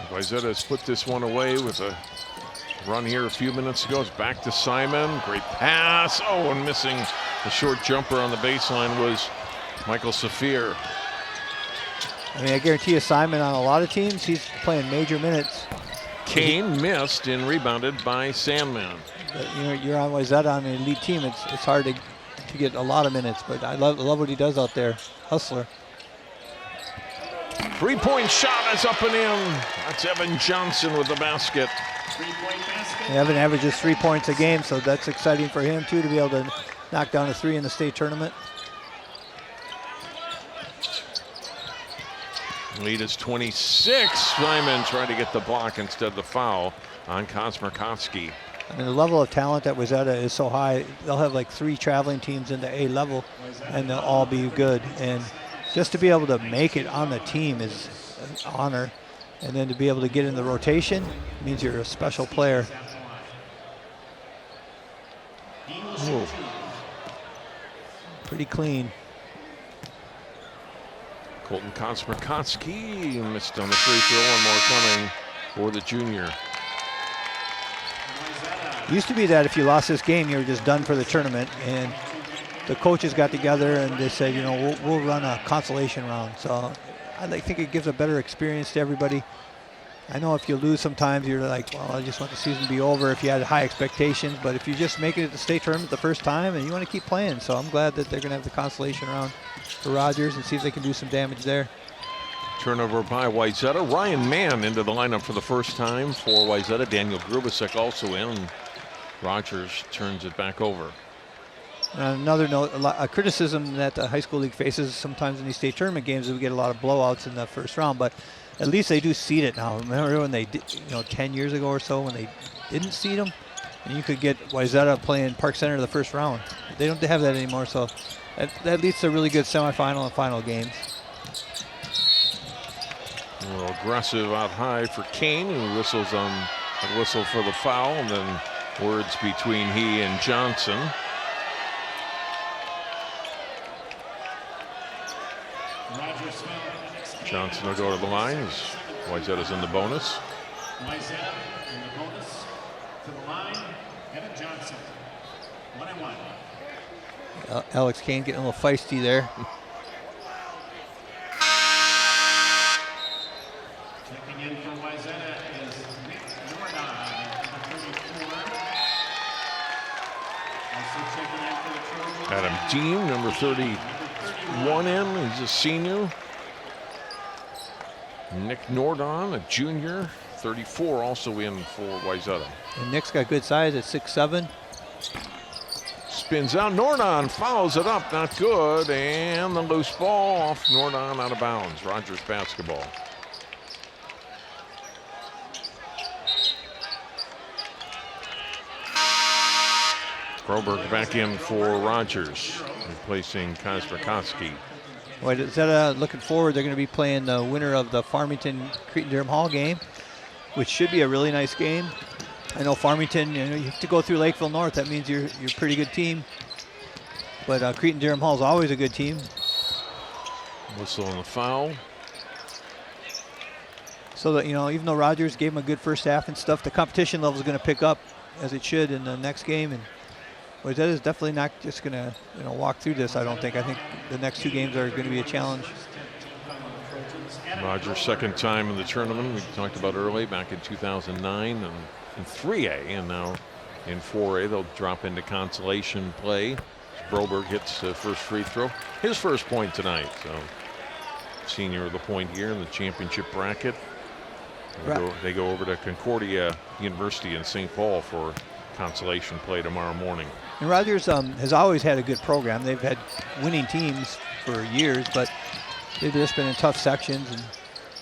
S1: Wayzata has put this one away with a run here a few minutes ago. It's back to Simon. Great pass. Oh, and missing the short jumper on the baseline was Michael Saphir.
S2: I mean, I guarantee you Simon on a lot of teams, he's playing major minutes.
S1: Kane missed and rebounded by Sandman.
S2: But, you're on Wayzata on an elite team. It's hard to get a lot of minutes, but I love what he does out there. Hustler.
S1: Three-point shot is up and in. That's Evan Johnson with the basket.
S2: Evan averages 3 points a game, so that's exciting for him too to be able to knock down a 3 in the state tournament.
S1: Lead is 26. Simon trying to get the block instead of the foul on Kosmarkovsky.
S2: I mean, the level of talent at Wayzata is so high. They'll have like 3 traveling teams in the A level, and they'll all be good. And just to be able to make it on the team is an honor. And then to be able to get in the rotation means you're a special player.
S1: Ooh.
S2: Pretty clean.
S1: Colton Kosmarkovsky missed on the free throw. One more coming for the junior.
S2: It used to be that if you lost this game, you were just done for the tournament. And the coaches got together and they said, we'll run a consolation round. So I think it gives a better experience to everybody. I know if you lose sometimes, you're like, well, I just want the season to be over if you had high expectations. But if you just make it to the state tournament the first time and you want to keep playing. So I'm glad that they're going to have the consolation round for Rogers and see if they can do some damage there.
S1: Turnover by Wayzata. Ryan Mann into the lineup for the first time for Wayzata. Daniel Grubasek also in. And Rogers turns it back over.
S2: Another note, a criticism that the high school league faces sometimes in these state tournament games is we get a lot of blowouts in the first round, but at least they do seed it now. Remember when they did, 10 years ago or so when they didn't seed them? And you could get Wayzata playing Park Center the first round. They don't have that anymore, so that leads to really good semifinal and final games.
S1: A little aggressive out high for Kane, who whistles on a whistle for the foul, and then words between he and Johnson. Johnson will go to the line as Wayzata's in the bonus.
S3: Wayzata in the bonus to the line. Evan Johnson, 1-1.
S2: Alex Kane getting a little feisty there.
S3: Checking in for Wayzata is Nick Nordon, number 34. Also checking in for the Trojans.
S1: Adam Dean, number 31 in. He's a senior. Nick Nordon, a junior, 34, also in for Wayzata.
S2: And Nick's got good size at 6'7".
S1: Spins out. Nordon fouls it up. Not good. And the loose ball off Nordon out of bounds. Rogers basketball. Broberg back in for Rogers, replacing Kosmikowski.
S2: Wayzata looking forward, they're going to be playing the winner of the Farmington-Cretin-Durham Hall game, which should be a really nice game. I know Farmington, you have to go through Lakeville North. That means you're a pretty good team. But Cretin-Durham Hall is always a good team.
S1: Whistle on the foul.
S2: So that, even though Rogers gave them a good first half and stuff, the competition level is going to pick up as it should in the next game. And Wayzata is definitely not just going to walk through this, I don't think. I think the next two games are going to be a challenge.
S1: Rogers' second time in the tournament, we talked about early, back in 2009 and in 3A, and now in 4A. They'll drop into consolation play. Broberg hits the first free throw. His first point tonight, so senior of the point here in the championship bracket. They go over to Concordia University in St. Paul for consolation play tomorrow morning.
S2: And Rogers has always had a good program. They've had winning teams for years, but they've just been in tough sections, and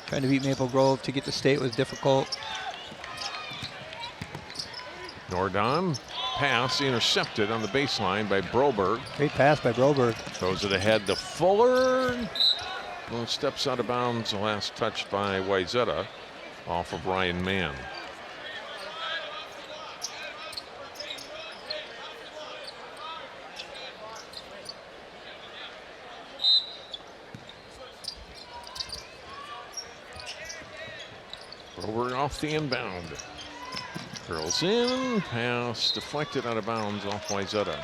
S2: trying to beat Maple Grove to get to state was difficult.
S1: Nordon, pass intercepted on the baseline by Broberg.
S2: Great pass by Broberg.
S1: Throws it ahead to Fuller. Well, steps out of bounds, the last touched by Wayzata off of Ryan Mann. Broberg off the inbound. Curls in, pass deflected out of bounds off Wayzata.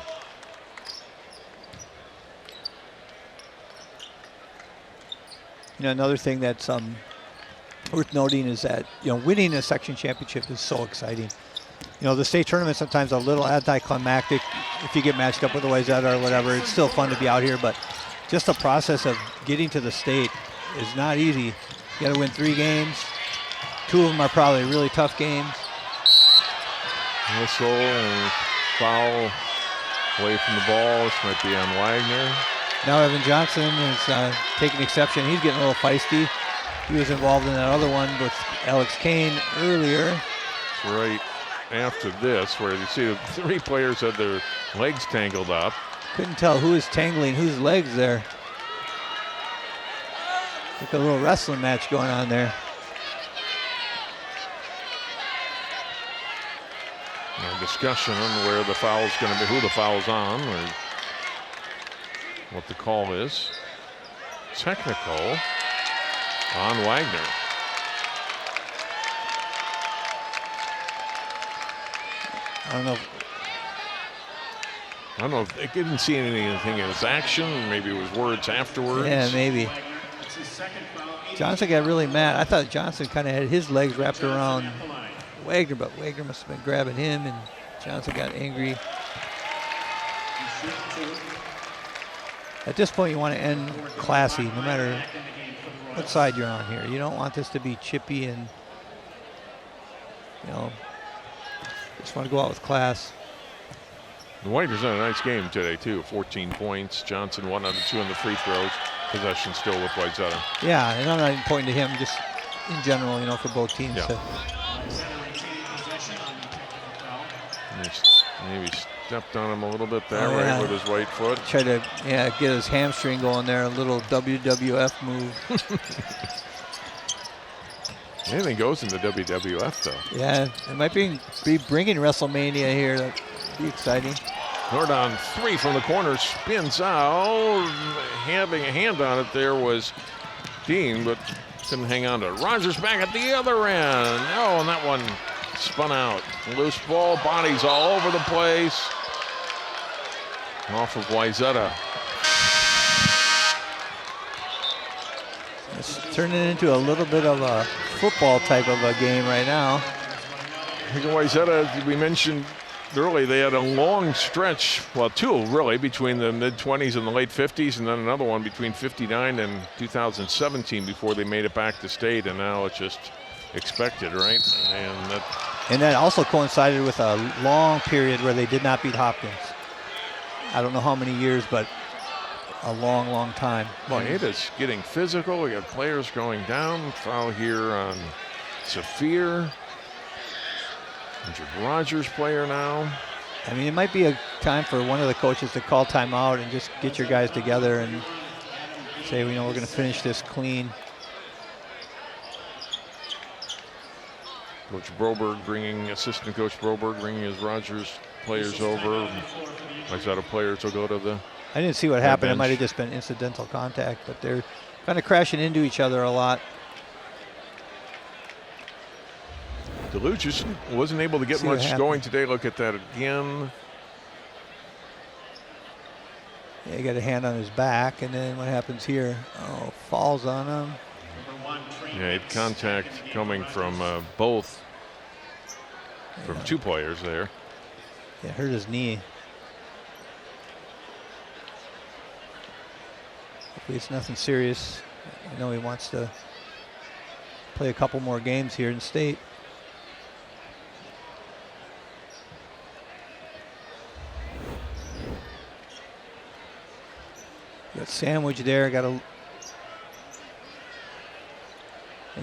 S2: Another thing that's worth noting is that winning a section championship is so exciting. The state tournament sometimes a little anticlimactic if you get matched up with the Wayzata or whatever. It's still fun to be out here, but just the process of getting to the state is not easy. You got to win 3 games. 2 of them are probably really tough games.
S1: Whistle and foul away from the ball. This might be on Wagner.
S2: Now Evan Johnson is taking exception. He's getting a little feisty. He was involved in that other one with Alex Kane earlier.
S1: It's right after this, where you see the 3 players had their legs tangled up.
S2: Couldn't tell who is tangling whose legs there. Like a little wrestling match going on there.
S1: No discussion on where the foul's going to be, who the foul's on, or what the call is. Technical on Wagner.
S2: I don't know.
S1: If I didn't see anything in his action. Maybe it was words afterwards.
S2: Yeah, maybe. Johnson got really mad. I thought Johnson kind of had his legs wrapped around Wagner, but Wagner must have been grabbing him, and Johnson got angry. At this point, you want to end classy, no matter what side you're on here. You don't want this to be chippy and, just want to go out with class.
S1: The Whiters had a nice game today, too. 14 points. Johnson 1 out of 2 on the free throws. Possession still with Wayzata.
S2: Yeah, and I'm not even pointing to him, just in general, for both teams.
S1: Yeah. Maybe stepped on him a little bit there, right, with his right foot.
S2: Tried to, get his hamstring going there, a little WWF move.
S1: Anything goes in the WWF, though.
S2: Yeah, it might be bringing WrestleMania here. That'd be exciting.
S1: Nordon 3 from the corner, spins out. Having a hand on it there was Dean, but couldn't hang on to it. Rogers back at the other end. Oh, and that one spun out. Loose ball, bodies all over the place. Off of Wayzata.
S2: It's turning into a little bit of a football type of a game right now.
S1: I think Wayzata, we mentioned early, they had a long stretch, well, 2 really, between the mid-20s and the late 50s, and then another one between 59 and 2017 before they made it back to state, and now it's just expected, right? And
S2: that also coincided with a long period where they did not beat Hopkins. I don't know how many years, but a long, long time.
S1: Well, it is getting physical. We got players going down. Foul here on Saphir. Injured Rogers player now.
S2: I mean, it might be a time for one of the coaches to call timeout and just get your guys together and say, we're going to finish this clean.
S1: Assistant Coach Broberg bringing his Rogers players over. Wayzata players will go to the
S2: I didn't see what happened. It might have just been incidental contact, but they're kind of crashing into each other a lot.
S1: Dalluge just wasn't able to get much going today. Look at that again.
S2: Yeah, he got a hand on his back, and then what happens here? Oh, falls on him.
S1: Yeah, he had contact coming from both, from 2 players there.
S2: Yeah, hurt his knee. Hopefully it's nothing serious. I know he wants to play a couple more games here in state. Got sandwich there, and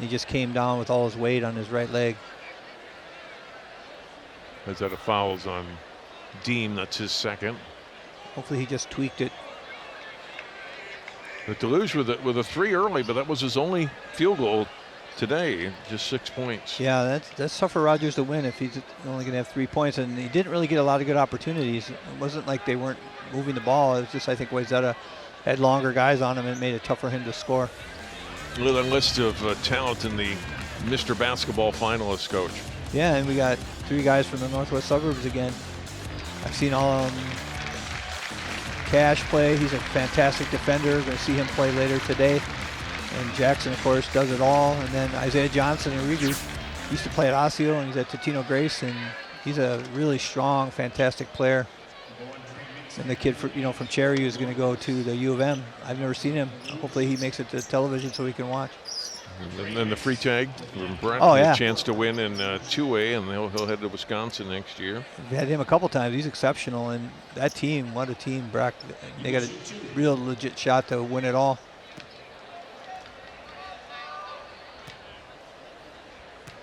S2: he just came down with all his weight on his right leg.
S1: Wayzata fouls on Deem, that's his second.
S2: Hopefully he just tweaked it.
S1: But Dalluge with a 3 early, but that was his only field goal today, just 6 points.
S2: Yeah, that's tough for Rogers to win if he's only going to have 3 points, and he didn't really get a lot of good opportunities. It wasn't like they weren't moving the ball. It was just, I think Wayzata had longer guys on him and it made it tough for him to score.
S1: With a list of talent in the Mr. Basketball finalists, Coach.
S2: Yeah, and we got 3 guys from the Northwest Suburbs again. I've seen all Cash play. He's a fantastic defender. Going to see him play later today. And Jackson, of course, does it all. And then Isaiah Johnson and Rigu used to play at Osseo, and he's at Totino Grace, and he's a really strong, fantastic player. And the kid from Cherry is going to go to the U of M. I've never seen him. Hopefully he makes it to television so we can watch.
S1: And then the free tag from Brett. A chance to win in 2A, and he'll head to Wisconsin next year.
S2: We've had him a couple times. He's exceptional. And that team, what a team, Brock. They got a real legit shot to win it all.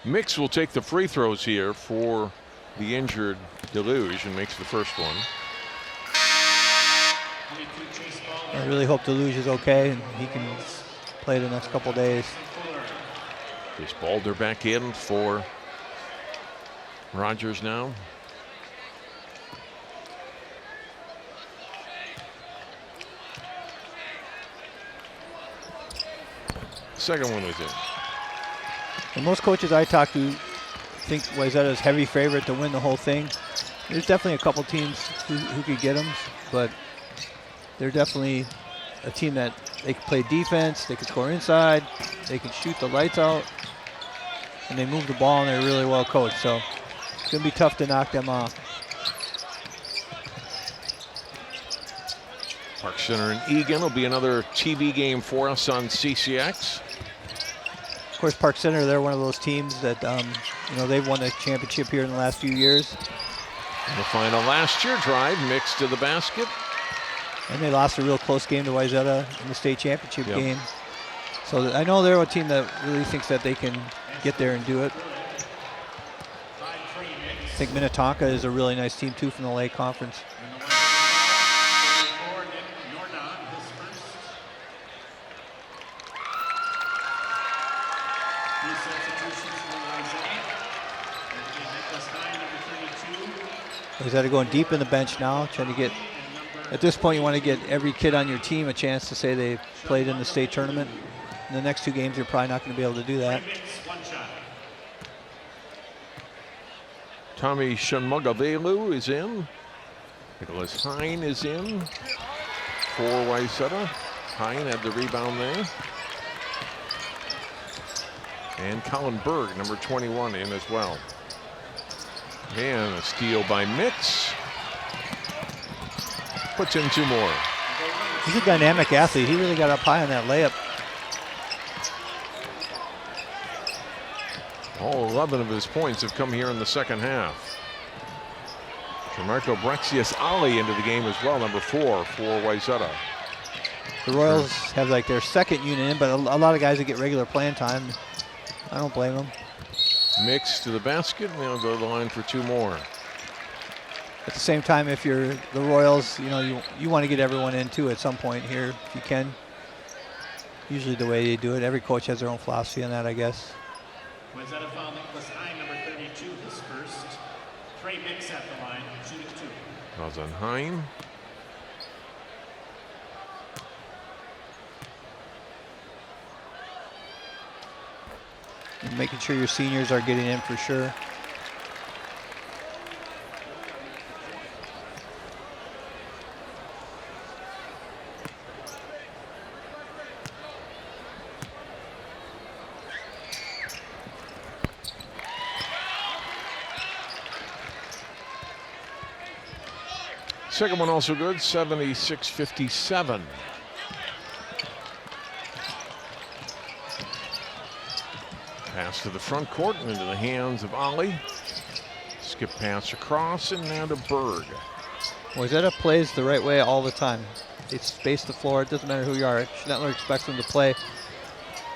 S1: Mix will take the free throws here for the injured Dalluge and makes the first one.
S2: I really hope Dalluge is okay and he can play the next couple days.
S1: Chris Balder back in for Rogers now. Second one was in.
S2: And most coaches I talk to think Wayzata is heavy favorite to win the whole thing. There's definitely a couple teams who could get them, but they're definitely a team that they can play defense, they can score inside, they can shoot the lights out, and they move the ball, and they're really well coached. So it's going to be tough to knock them off.
S1: Park Center in Eagan will be another TV game for us on CCX.
S2: course, Park Center, they're one of those teams that, you know, they've won the championship here in the last few years.
S1: The final last year drive mixed to the basket.
S2: And they lost a real close game to Wayzata in the state championship game. So I know they're a team that really thinks that they can get there and do it. I think Minnetonka is a really nice team too from the Lake Conference. Wayzata going deep in the bench now, trying to get, at this point you want to get every kid on your team a chance to say they played in the state tournament. In the next 2 games you're probably not going to be able to do that.
S1: Tommy Shanmugavelu is in. Nicholas Hine is in for Wayzata. Hine had the rebound there. And Colin Berg, number 21, in as well. And a steal by Mix. Puts in 2 more.
S2: He's a dynamic athlete. He really got up high on that layup.
S1: All 11 of his points have come here in the second half. Marco Brexius Ali into the game as well, number 4 for Wayzata.
S2: The Royals have like their second unit in, but a lot of guys that get regular playing time. I don't blame them.
S1: Mix to the basket, and they'll go to the line for 2 more.
S2: At the same time, if you're the Royals, you know, you want to get everyone in too at some point here if you can. Usually the way they do it. Every coach has their own philosophy on that, I guess.
S3: Wayzata foul Nicholas Hine, number 32, his first. Trey Mix at the line, shooting 2.
S1: Fouls on Hine.
S2: And making sure your seniors are getting in for sure.
S1: Second one also good, 76-57. Pass to the front court and into the hands of Ali. Skip pass across and now to Berg.
S2: Wayzata plays the right way all the time. They space the floor. It doesn't matter who you are. Schnettler expects them to play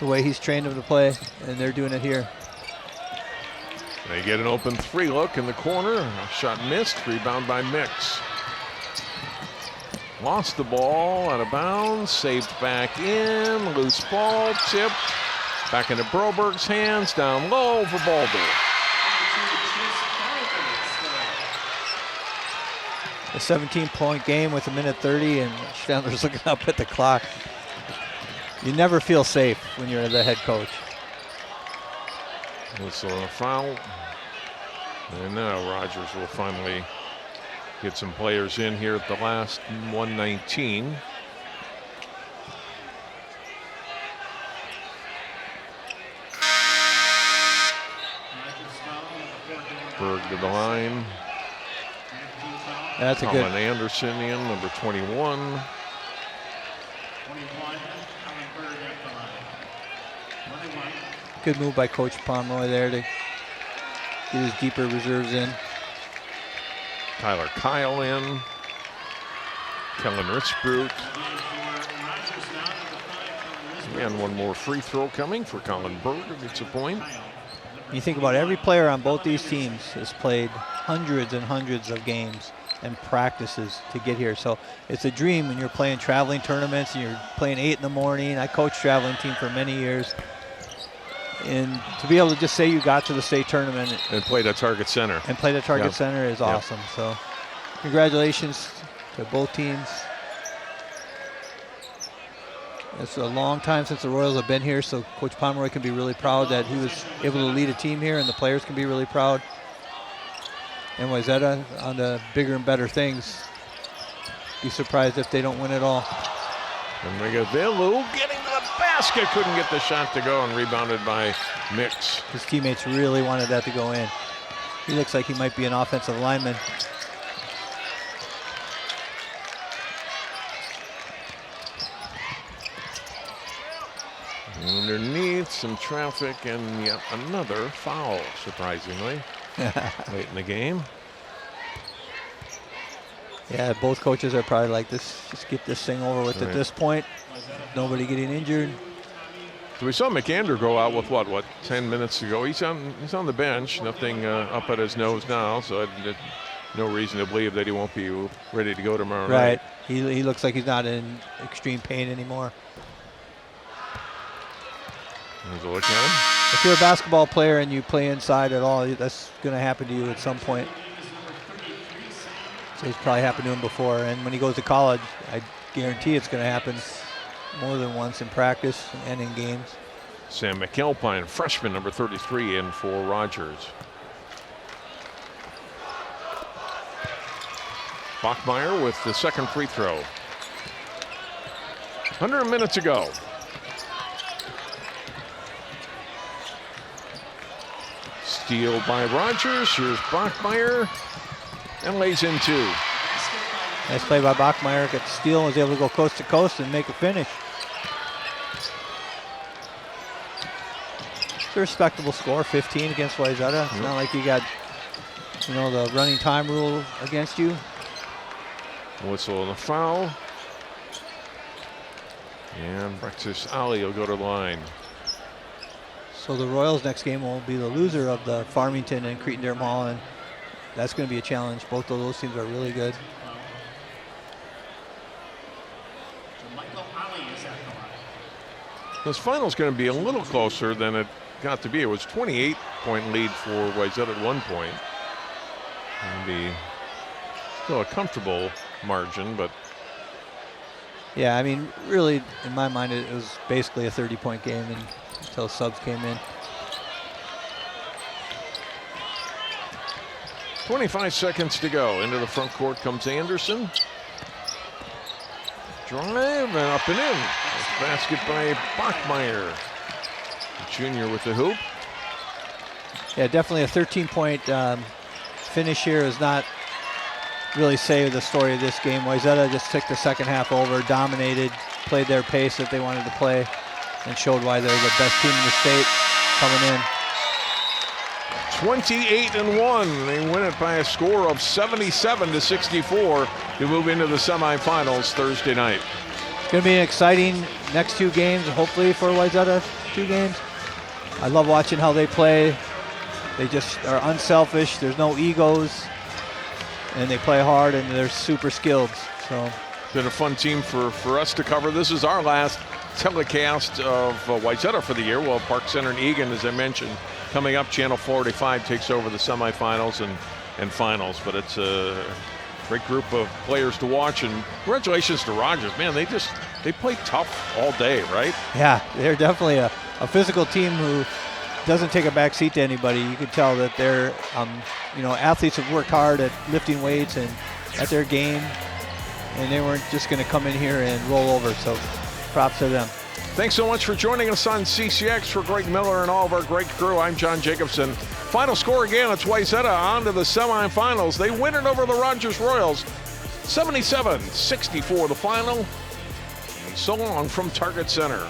S2: the way he's trained them to play, and they're doing it here.
S1: They get an open 3 look in the corner. A shot missed. Rebound by Mix. Lost the ball out of bounds. Saved back in. Loose ball. Tipped. Back into Broberg's hands. Down low for Balder.
S2: A 17-point game with 1:30, and Schnettler's looking up at the clock. You never feel safe when you're the head coach.
S1: Whistle and a foul. And now Rogers will finally get some players in here at the last 1:19. Berg to the line.
S2: That's a
S1: Colin
S2: good.
S1: Anderson in, number 21.
S2: Good move by Coach Pomeroy there to get his deeper reserves in.
S1: Tyler Kyle in. Kellen Ritzbrut. And one more free throw coming for Colin Berg. Gets a point.
S2: You think about every player on both these teams has played hundreds and hundreds of games and practices to get here. So it's a dream when you're playing traveling tournaments and you're playing 8 in the morning. I coached traveling team for many years. And to be able to just say you got to the state tournament
S1: and played at Target Center.
S2: And played at Target Center is awesome. So congratulations to both teams. It's a long time since the Royals have been here, so Coach Pomeroy can be really proud that he was able to lead a team here, and the players can be really proud. And Wayzata on the bigger and better things. Be surprised if they don't win it all.
S1: And Megavelu getting to the basket, couldn't get the shot to go, and rebounded by Mix.
S2: His teammates really wanted that to go in. He looks like he might be an offensive lineman.
S1: Underneath, some traffic, and yet another foul, surprisingly, late in the game.
S2: Yeah, both coaches are probably like this. Just get this thing over with at this point. Nobody getting injured.
S1: So we saw McAndrew go out with what 10 minutes to go. He's on the bench. Nothing up at his nose now, so no reason to believe that he won't be ready to go tomorrow night.
S2: Right. He looks like he's not in extreme pain anymore.
S1: There's a look at him.
S2: If you're a basketball player and you play inside at all, that's going to happen to you at some point. So it's probably happened to him before. And when he goes to college, I guarantee it's going to happen more than once in practice and in games.
S1: Sam McAlpine, freshman, number 33, in for Rogers. Bachmeyer with the second free throw. Under a minute to go. Steal by Rogers. Here's Bachmeyer. And lays in two.
S2: Nice play by Bachmeyer. Got the steal and was able to go coast to coast and make a finish. It's a respectable score, 15 against Wayzata. It's not like you got, the running time rule against you.
S1: Whistle and a foul. And Brexis Ali will go to the line.
S2: So the Royals next game will be the loser of the Farmington and Cretin-Derham Hall, and that's going to be a challenge. Both of those teams are really good.
S1: This final's going to be a little closer than it got to be. It was 28-point lead for Wayzata at one point. It'll be still a comfortable margin, but
S2: yeah, I mean, really, in my mind, it was basically a 30-point game until subs came in.
S1: 25 seconds to go. Into the front court comes Anderson. Drive and up and in. Basket by Bachmeyer. Junior with the hoop.
S2: Yeah, definitely a 13-point finish here is not really say the story of this game. Wayzata just took the second half over, dominated, played their pace that they wanted to play, and showed why they're the best team in the state coming in.
S1: 28-1. They win it by a score of 77-64 to move into the semifinals Thursday night.
S2: It's going to be an exciting next two games, hopefully for Wayzata, 2 games. I love watching how they play. They just are unselfish. There's no egos, and they play hard, and they're super skilled. So
S1: been a fun team for us to cover. This is our last telecast of Wayzata for the year. Well, Park Center and Egan, as I mentioned, coming up. Channel 45 takes over the semifinals and finals, but it's a great group of players to watch, and congratulations to Rogers. Man, they play tough all day, right?
S2: Yeah, they're definitely a physical team who doesn't take a back seat to anybody. You can tell that they're athletes have worked hard at lifting weights and at their game, and they weren't just going to come in here and roll over, so props to them.
S1: Thanks so much for joining us on CCX. For Greg Miller and all of our great crew, I'm John Jacobson. Final score again, it's Wayzata on to the semifinals. They win it over the Rogers Royals, 77-64 the final. And so long from Target Center.